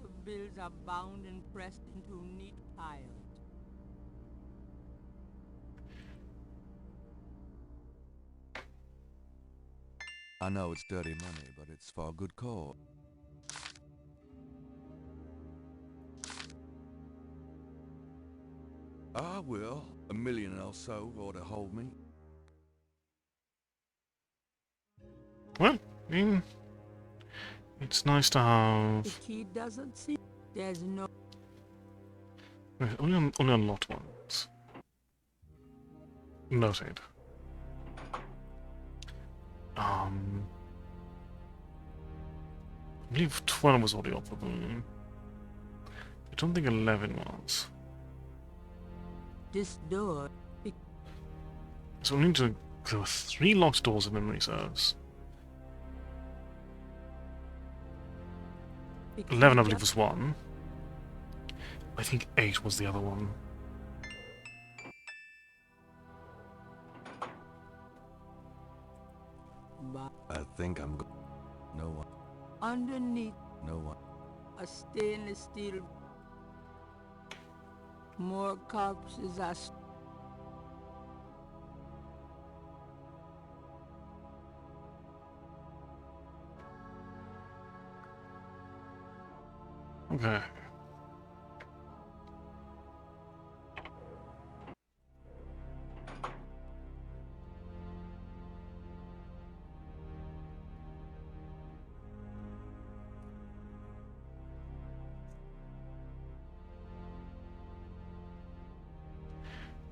of bills are bound and pressed into neat piles. I know it's dirty money, but it's for a good cause. Ah, well, $1 million or so ought to hold me. Well, I mean, it's nice to have... The key doesn't seem. There's no. Only unlocked ones. Noted. I believe 12 was already operable. I don't think 11 was. This door. So we need to... There were 3 locked doors if memory serves. 11 I believe was one. I think 8 was the other one. I think I'm go- No one. Underneath No one. a stainless steel. More corpses are. Okay.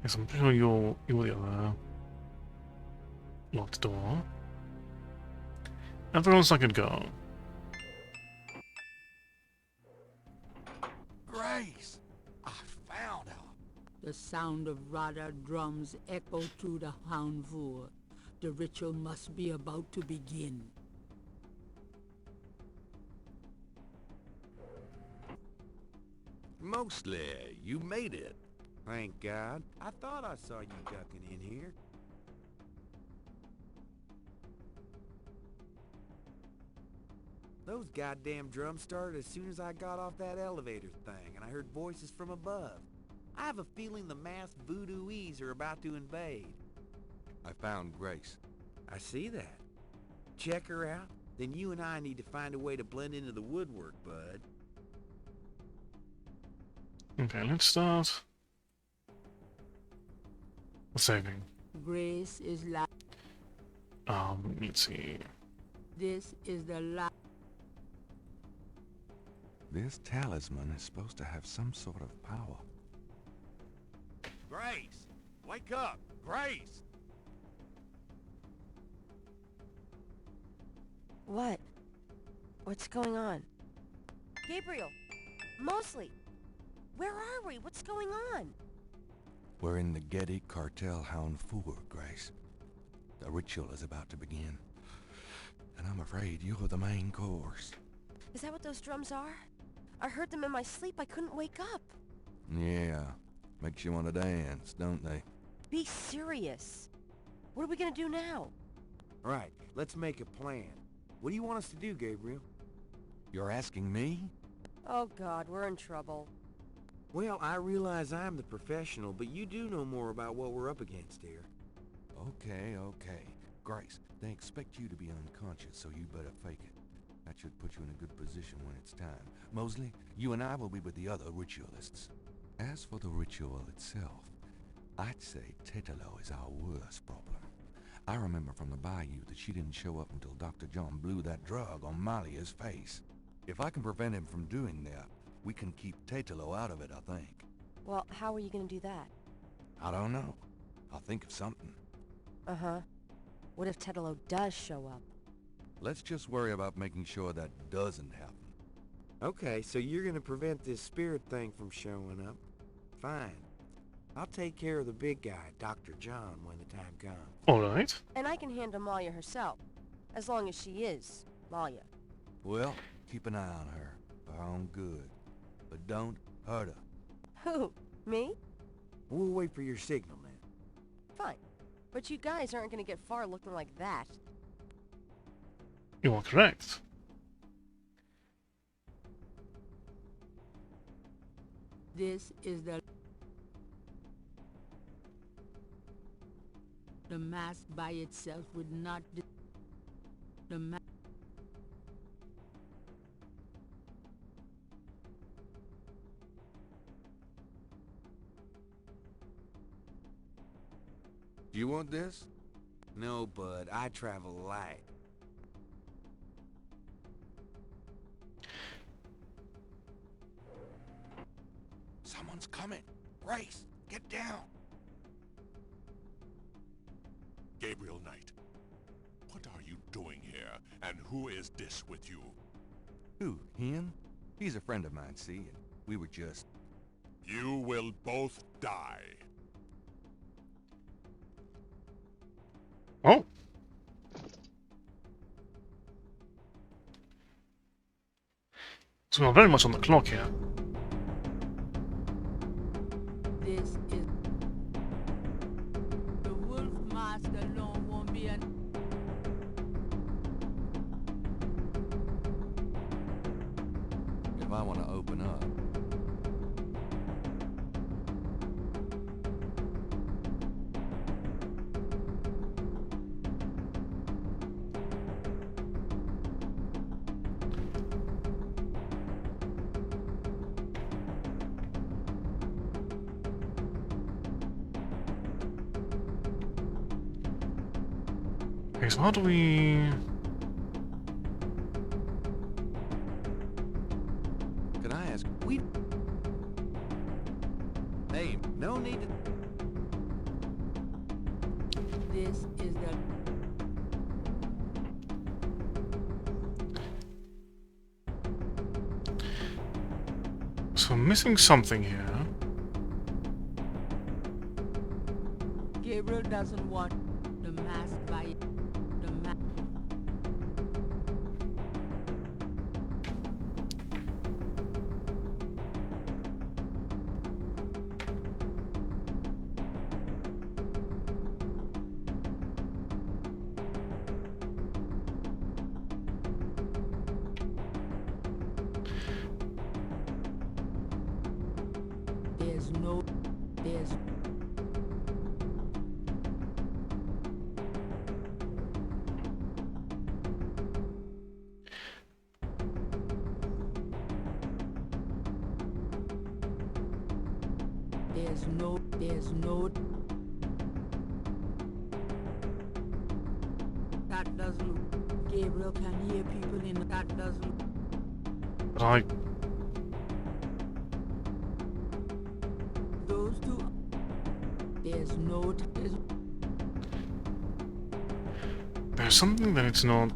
Yes, I'm pretty sure you're the other locked door. Everyone else I could go. Grace! I found her. The sound of Radha drums echo through the Houndvoor. The ritual must be about to begin. Mostly, you made it. Thank God. I thought I saw you ducking in here. Those goddamn drums started as soon as I got off that elevator thing, and I heard voices from above. I have a feeling the masked voodooies are about to invade. I found Grace. I see that. Check her out, then you and I need to find a way to blend into the woodwork, bud. Okay, let's start. Saving. Grace is like. Let's see. This is the last. This talisman is supposed to have some sort of power. Grace! Wake up! Grace! What? What's going on? Gabriel! Mosley! Where are we? What's going on? We're in the Eddy Cartel Houndvoor, Grace. The ritual is about to begin. And I'm afraid you're the main course. Is that what those drums are? I heard them in my sleep. I couldn't wake up. Yeah. Makes you want to dance, don't they? Be serious. What are we gonna do now? Right, let's make a plan. What do you want us to do, Gabriel? You're asking me? Oh God, we're in trouble. Well, I realize I'm the professional, but you do know more about what we're up against here. Okay. Grace, they expect you to be unconscious, so you better fake it. That should put you in a good position when it's time. Mosley, you and I will be with the other ritualists. As for the ritual itself, I'd say Tetelo is our worst problem. I remember from the bayou that she didn't show up until Dr. John blew that drug on Malia's face. If I can prevent him from doing that, we can keep Tetelo out of it, I think. Well, how are you gonna do that? I don't know. I'll think of something. Uh-huh. What if Tetelo does show up? Let's just worry about making sure that doesn't happen. Okay, so you're gonna prevent this spirit thing from showing up. Fine. I'll take care of the big guy, Dr. John, when the time comes. Alright. And I can handle Malia herself, as long as she is Malia. Well, keep an eye on her, for her own good. But don't hurt her. Who? Me? We'll wait for your signal then. Fine. But you guys aren't gonna get far looking like that. You are correct. This is the mask by itself would not the mask. You want this? No, bud, I travel light. Someone's coming. Grace, get down. Gabriel Knight, what are you doing here, and who is this with you? Who, him? He's a friend of mine, see, and we were just... You will both die. Oh. So we're very much on the clock here. This is the wolf mask alone won't be an. If I want to open up... Okay, so how do we... Could I ask, Hey, no need to... This is the. So I'm missing something here. Gabriel doesn't want the mask by the mask. There's no that doesn't look. Gabriel can hear people in that doesn't look. But I... Those two. There's something that it's not...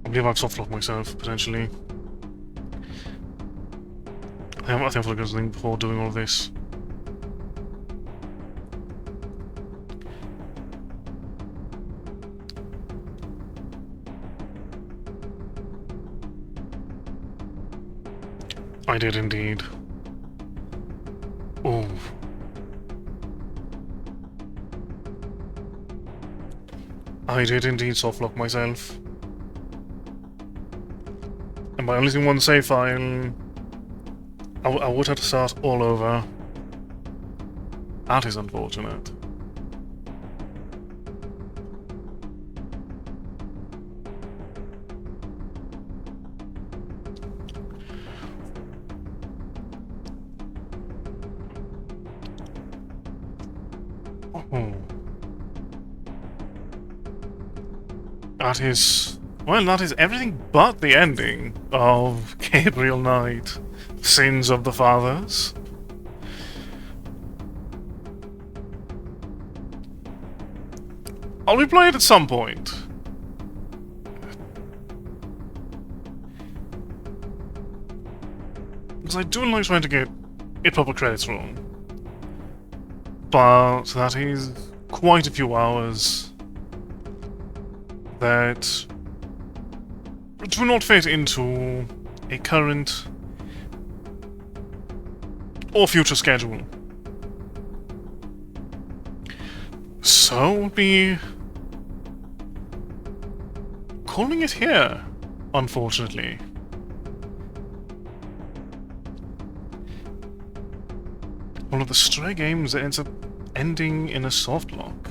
I believe I've soft-locked myself, potentially. I think I've looked at something before doing all this. I did indeed. Oh. I did indeed softlock myself. And by losing one save file, I would have to start all over. That is unfortunate. Oh. That is... Well, that is everything but the ending of Gabriel Knight, Sins of the Fathers. I'll replay it at some point. Because I do like trying to get it proper credits wrong. But that is quite a few hours that do not fit into a current or future schedule. So we'll be calling it here, unfortunately. One of the stray games that ends up ending in a softlock.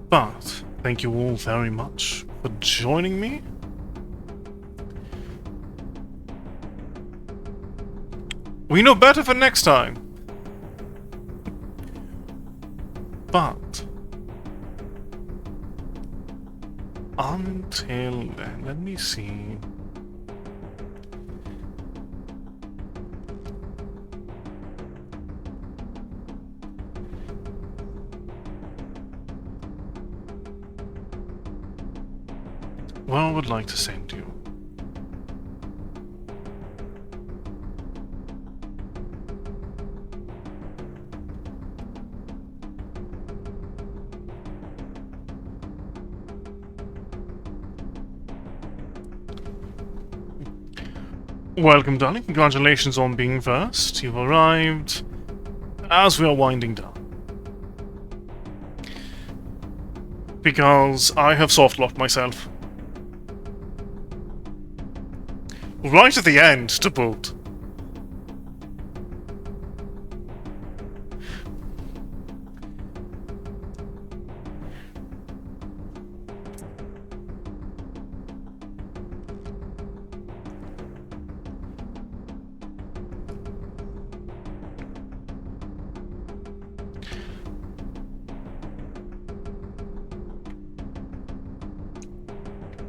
But thank you all very much for joining me. We know better for next time. But until then, let me see. What I would like to send you. Welcome, darling. Congratulations on being first. You've arrived as we are winding down. Because I have soft-locked myself. Right at the end, to boot.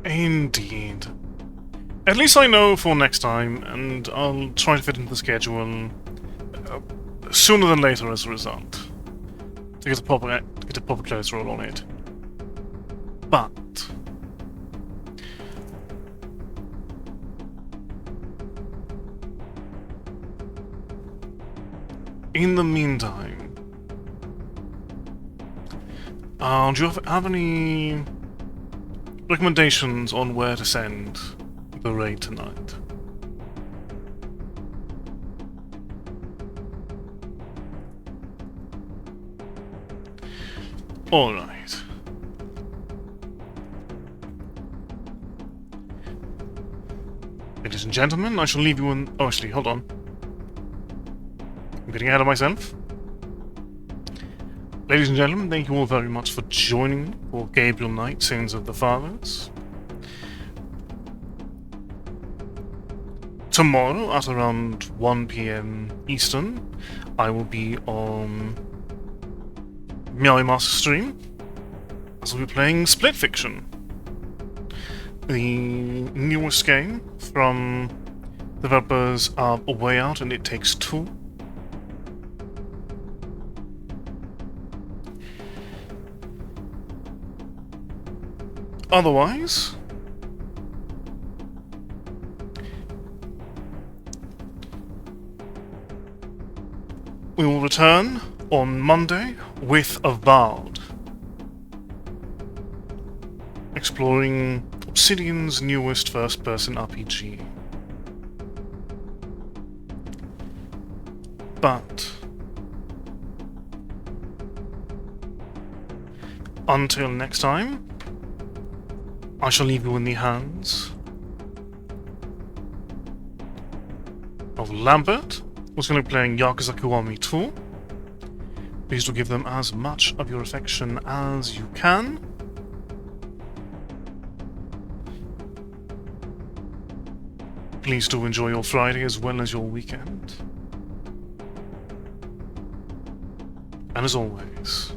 Indeed. At least I know for next time, and I'll try to fit into the schedule sooner than later as a result. To get a proper credits roll on it. But in the meantime, do you have any recommendations on where to send the raid tonight? Alright. Ladies and gentlemen, I shall leave you in... Oh, actually, hold on. I'm getting ahead of myself. Ladies and gentlemen, thank you all very much for joining me for Gabriel Knight, Sins of the Fathers. Tomorrow, at around 1 PM Eastern, I will be on Meow Master stream, as we'll be playing Split Fiction, the newest game from developers of A Way Out and It Takes Two. Otherwise, we will return on Monday with Avowed, exploring Obsidian's newest first-person RPG. But until next time, I shall leave you in the hands of Lambert, who's going to be playing Yakuza Kiwami 2. Please do give them as much of your affection as you can. Please do enjoy your Friday as well as your weekend. And as always,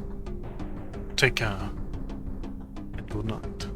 take care and good night.